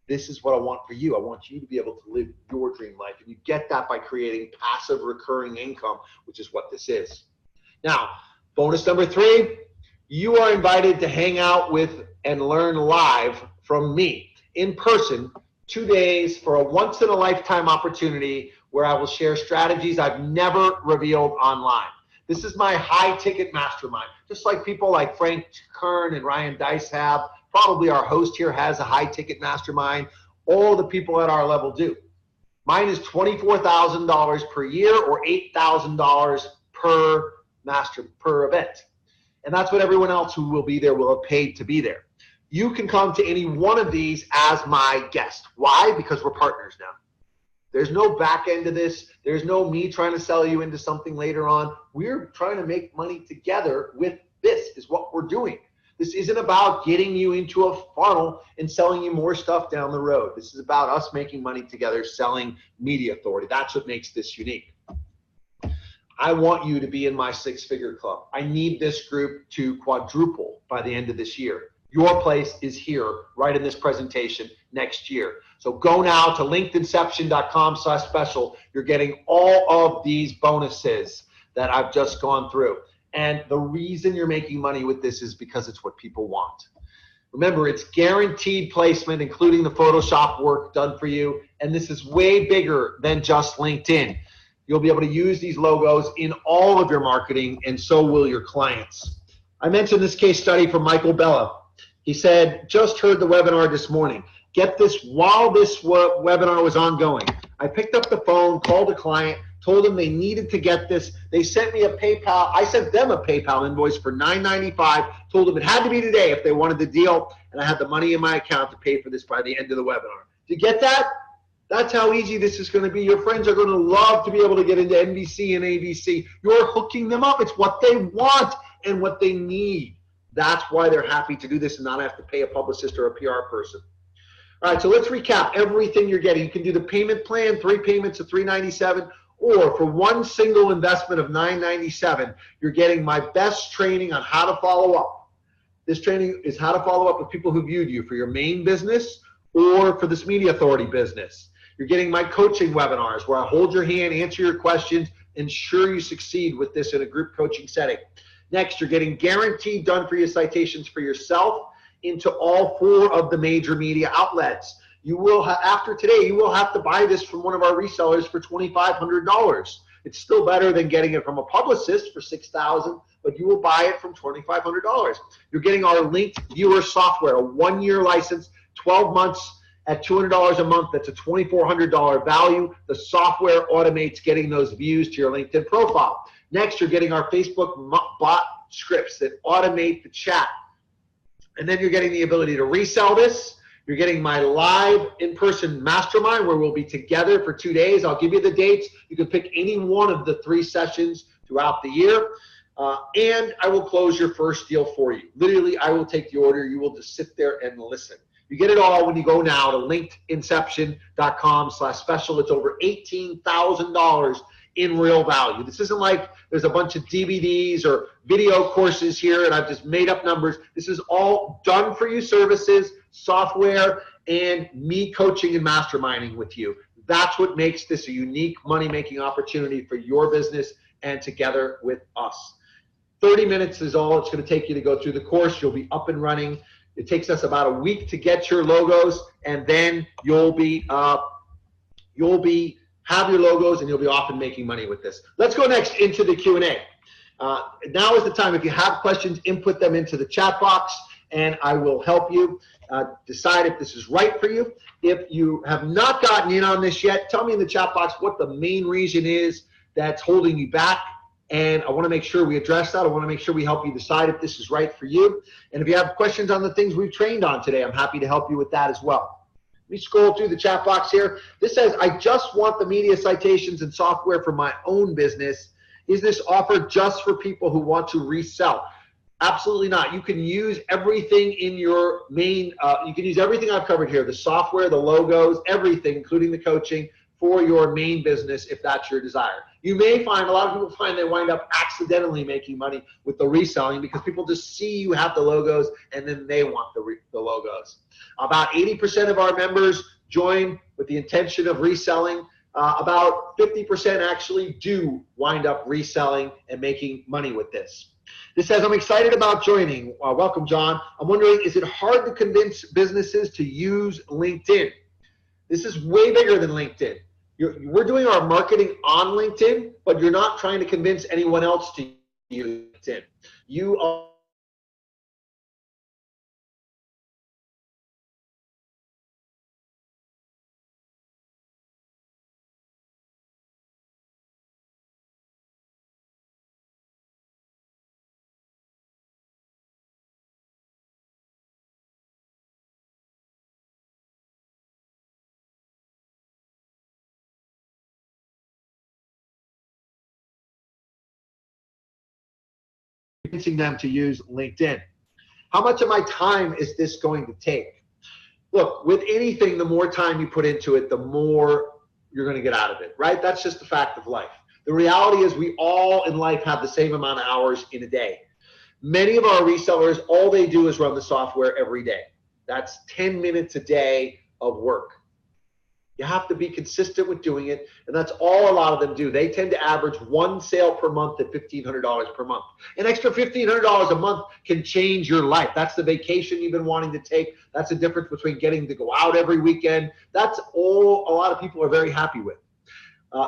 this is what I want for you. I want you to be able to live your dream life. And you get that by creating passive recurring income, which is what this is. Now, bonus number 3, you are invited to hang out with and learn live from me in person 2 days for a once-in-a-lifetime opportunity where I will share strategies I've never revealed online. This is my high-ticket mastermind, just like people like Frank Kern and Ryan Dice have. Probably our host here has a high-ticket mastermind. All the people at our level do. Mine is $24,000 per year or $8,000 per event. And that's what everyone else who will be there will have paid to be there. You can come to any one of these as my guest. Why? Because we're partners now. There's no back end to this. There's no me trying to sell you into something later on. We're trying to make money together with this is what we're doing. This isn't about getting you into a funnel and selling you more stuff down the road. This is about us making money together, selling media authority. That's what makes this unique. I want you to be in my 6-figure club. I need this group to quadruple by the end of this year. Your place is here, right in this presentation next year. So go now to linkedinception.com/special. You're getting all of these bonuses that I've just gone through. And the reason you're making money with this is because it's what people want. Remember, it's guaranteed placement, including the Photoshop work done for you. And this is way bigger than just LinkedIn. You'll be able to use these logos in all of your marketing, and so will your clients. I mentioned this case study from Michael Bella. He said, just heard the webinar this morning. Get this, while this webinar was ongoing, I picked up the phone, called a client, told them they needed to get this. They sent me a PayPal. I sent them a PayPal invoice for $9.95, told them it had to be today if they wanted the deal, and I had the money in my account to pay for this by the end of the webinar. Did you get that? That's how easy this is going to be. Your friends are going to love to be able to get into NBC and ABC. You're hooking them up. It's what they want and what they need. That's why they're happy to do this and not have to pay a publicist or a PR person. All right, so let's recap everything you're getting. You can do the payment plan, 3 payments of $397, or for one single investment of $997, you're getting my best training on how to follow up. This training is how to follow up with people who viewed you for your main business or for this media authority business. You're getting my coaching webinars where I hold your hand, answer your questions, ensure you succeed with this in a group coaching setting. Next, you're getting guaranteed done for you citations for yourself into all 4 of the major media outlets. You will have, after today, you will have to buy this from one of our resellers for $2,500. It's still better than getting it from a publicist for $6,000, but you will buy it from $2,500. You're getting our linked viewer software, a 1-year license, 12 months at $200 a month. That's a $2,400 value. The software automates getting those views to your LinkedIn profile. Next, you're getting our Facebook bot scripts that automate the chat. And then you're getting the ability to resell this. You're getting my live in-person mastermind where we'll be together for 2 days. I'll give you the dates. You can pick any one of the 3 sessions throughout the year. And I will close your first deal for you. Literally, I will take the order. You will just sit there and listen. You get it all when you go now to linkedinception.com/special. It's over $18,000 in real value. This isn't like there's a bunch of DVDs or video courses here and I've just made up numbers. This is all done for you services, software, and me coaching and masterminding with you. That's what makes this a unique money-making opportunity for your business and together with us. 30 minutes is all it's going to take you to go through the course. You'll be up and running. It takes us about a week to get your logos, and then you'll have your logos and you'll be off and making money with this. Let's go next into the Q&A. Now is the time. If you have questions, input them into the chat box and I will help you decide if this is right for you. If you have not gotten in on this yet, tell me in the chat box what the main reason is that's holding you back. And I want to make sure we address that. I want to make sure we help you decide if this is right for you. And if you have questions on the things we've trained on today, I'm happy to help you with that as well. Let me scroll through the chat box here. This says, I just want the media citations and software for my own business. Is this offered just for people who want to resell? Absolutely not. You can use everything in your main, you can use everything I've covered here, the software, the logos, everything, including the coaching, for your main business if that's your desire. You may find, a lot of people find they wind up accidentally making money with the reselling because people just see you have the logos and then they want the logos. About 80% of our members join with the intention of reselling. About 50% actually do wind up reselling and making money with this. This says, I'm excited about joining. Welcome, John. I'm wondering, is it hard to convince businesses to use LinkedIn? This is way bigger than LinkedIn. We're doing our marketing on LinkedIn, but you're not trying to convince anyone else to use LinkedIn. You are convincing them to use LinkedIn. How much of my time is this going to take? Look, with anything, the more time you put into it, the more you're going to get out of it, right? That's just the fact of life. The reality is we all in life have the same amount of hours in a day. Many of our resellers, all they do is run the software every day. That's 10 minutes a day of work. You have to be consistent with doing it, and that's all a lot of them do. They tend to average 1 sale per month at $1,500 per month. An extra $1,500 a month can change your life. That's the vacation you've been wanting to take. That's the difference between getting to go out every weekend. That's all a lot of people are very happy with.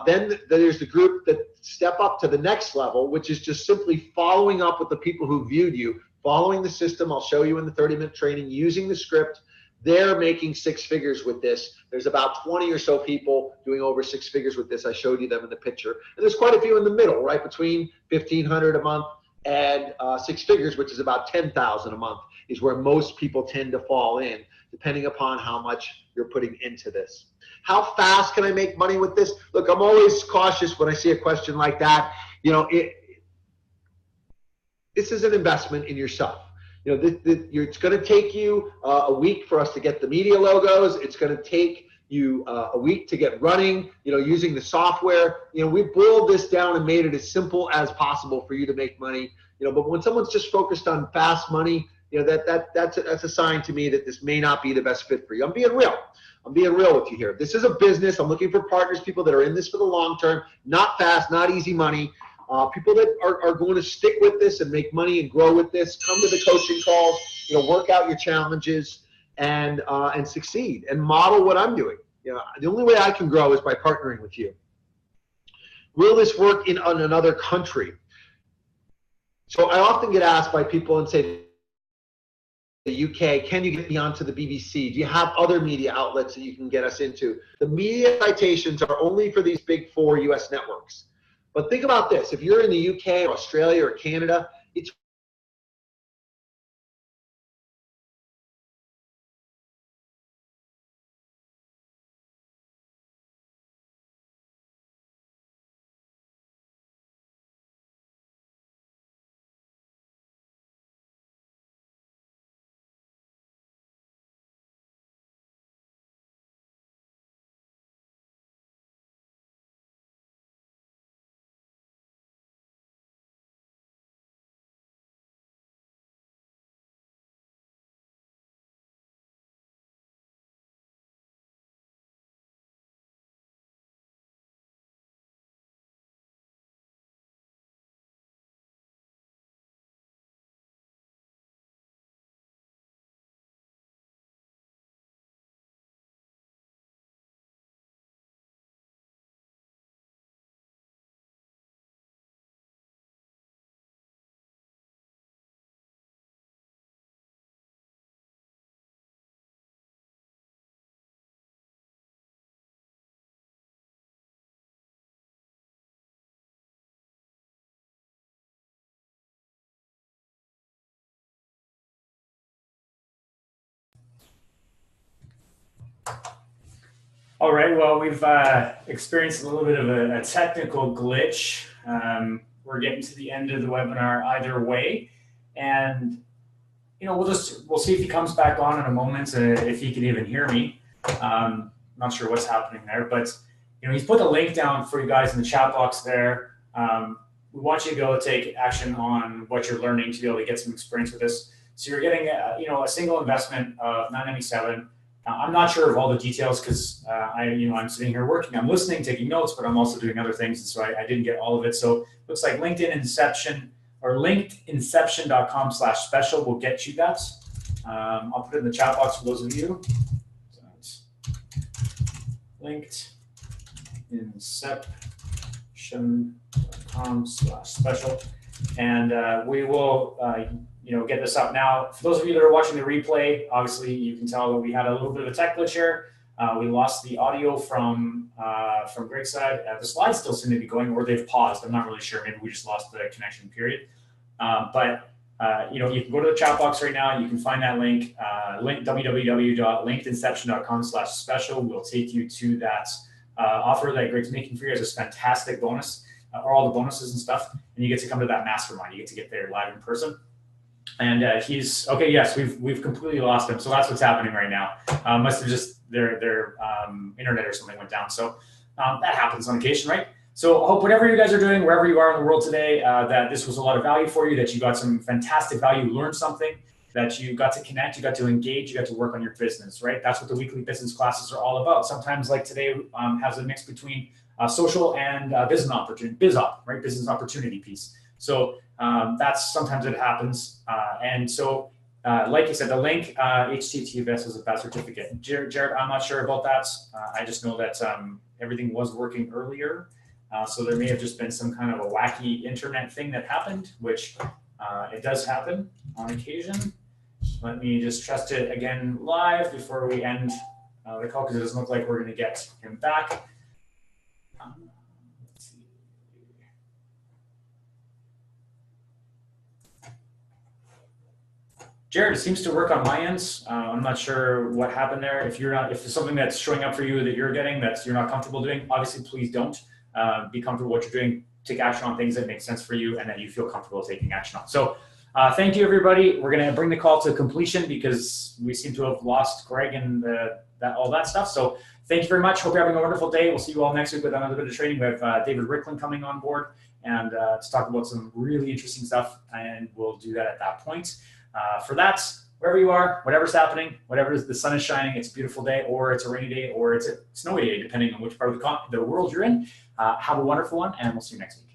Then there's the group that step up to the next level, which is just simply following up with the people who viewed you, following the system. I'll show you in the 30-minute training, using the script. They're making 6 figures with this. There's about 20 or so people doing over 6 figures with this. I showed you them in the picture. And there's quite a few in the middle, right between $1,500 a month and six figures, which is about 10,000 a month, is where most people tend to fall in, depending upon how much you're putting into this. How fast can I make money with this? Look, I'm always cautious when I see a question like that. You know, this is an investment in yourself. You know, it's going to take you a week for us to get the media logos. It's going to take you a week to get running, you know, using the software. You know, we boiled this down and made it as simple as possible for you to make money. You know, but when someone's just focused on fast money, you know, that's a sign to me that this may not be the best fit for you. I'm being real. I'm being real with you here. This is a business. I'm looking for partners, people that are in this for the long term, not fast, not easy money. People that are going to stick with this and make money and grow with this, come to the coaching calls, you know, work out your challenges and succeed and model what I'm doing. You know, the only way I can grow is by partnering with you. Will this work in another country? So I often get asked by people and say, the UK, can you get me onto the BBC? Do you have other media outlets that you can get us into? The media citations are only for these big 4 US networks. But think about this. If you're in the UK or Australia or Canada, it's All right, well, we've experienced a little bit of a technical glitch. We're getting to the end of the webinar either way. And, you know, we'll see if he comes back on in a moment, if he can even hear me. Not sure what's happening there, but, you know, he's put the link down for you guys in the chat box there. We want you to go take action on what you're learning to be able to get some experience with this. So you're getting, you know, a single investment of $997. I'm not sure of all the details because I'm sitting here working, I'm listening, taking notes, but I'm also doing other things, and so I didn't get all of it. So it looks like LinkedIn Inception or linkedinception.com/special will get you that. I'll put it in the chat box for those of you. So it's linkedinception.com/special, and we will get this up now. For those of you that are watching the replay, obviously you can tell that we had a little bit of a tech glitch here. We lost the audio from Greig's side. The slides still seem to be going, or they've paused. I'm not really sure. Maybe we just lost the connection period. But you can go to the chat box right now. You can find that link, www.linkedinception.com/special. Will take you to that offer that Greig's making for you as a fantastic bonus, or all the bonuses and stuff. And you get to come to that mastermind. You get to get there live in person. And he's okay. Yes, we've completely lost him. So that's what's happening right now. Must have just their internet or something went down. So that happens on occasion, right? So I hope whatever you guys are doing, wherever you are in the world today, that this was a lot of value for you. That you got some fantastic value, learned something, that you got to connect, you got to engage, you got to work on your business, right? That's what the weekly business classes are all about. Sometimes, like today, has a mix between social and business opportunity, right? Business opportunity piece. So that's sometimes it happens. And so, like you said, the link, HTTPS is a bad certificate. Jared, I'm not sure about that. I just know that everything was working earlier. So there may have just been some kind of a wacky internet thing that happened, which it does happen on occasion. Let me just test it again live before we end the call, because it doesn't look like we're going to get him back. Let's see. Jared, it seems to work on my end. I'm not sure what happened there. If there's something that's showing up for you that you're getting that you're not comfortable doing, obviously please don't. Be comfortable with what you're doing. Take action on things that make sense for you and that you feel comfortable taking action on. So thank you, everybody. We're going to bring the call to completion because we seem to have lost Greg and all that stuff. So thank you very much. Hope you're having a wonderful day. We'll see you all next week with another bit of training. We have David Ricklin coming on board and to talk about some really interesting stuff, and we'll do that at that point. For that, wherever you are, whatever's happening, whatever the sun is shining, it's a beautiful day, or it's a rainy day, or it's a snowy day, depending on which part of the world you're in. Have a wonderful one, and we'll see you next week.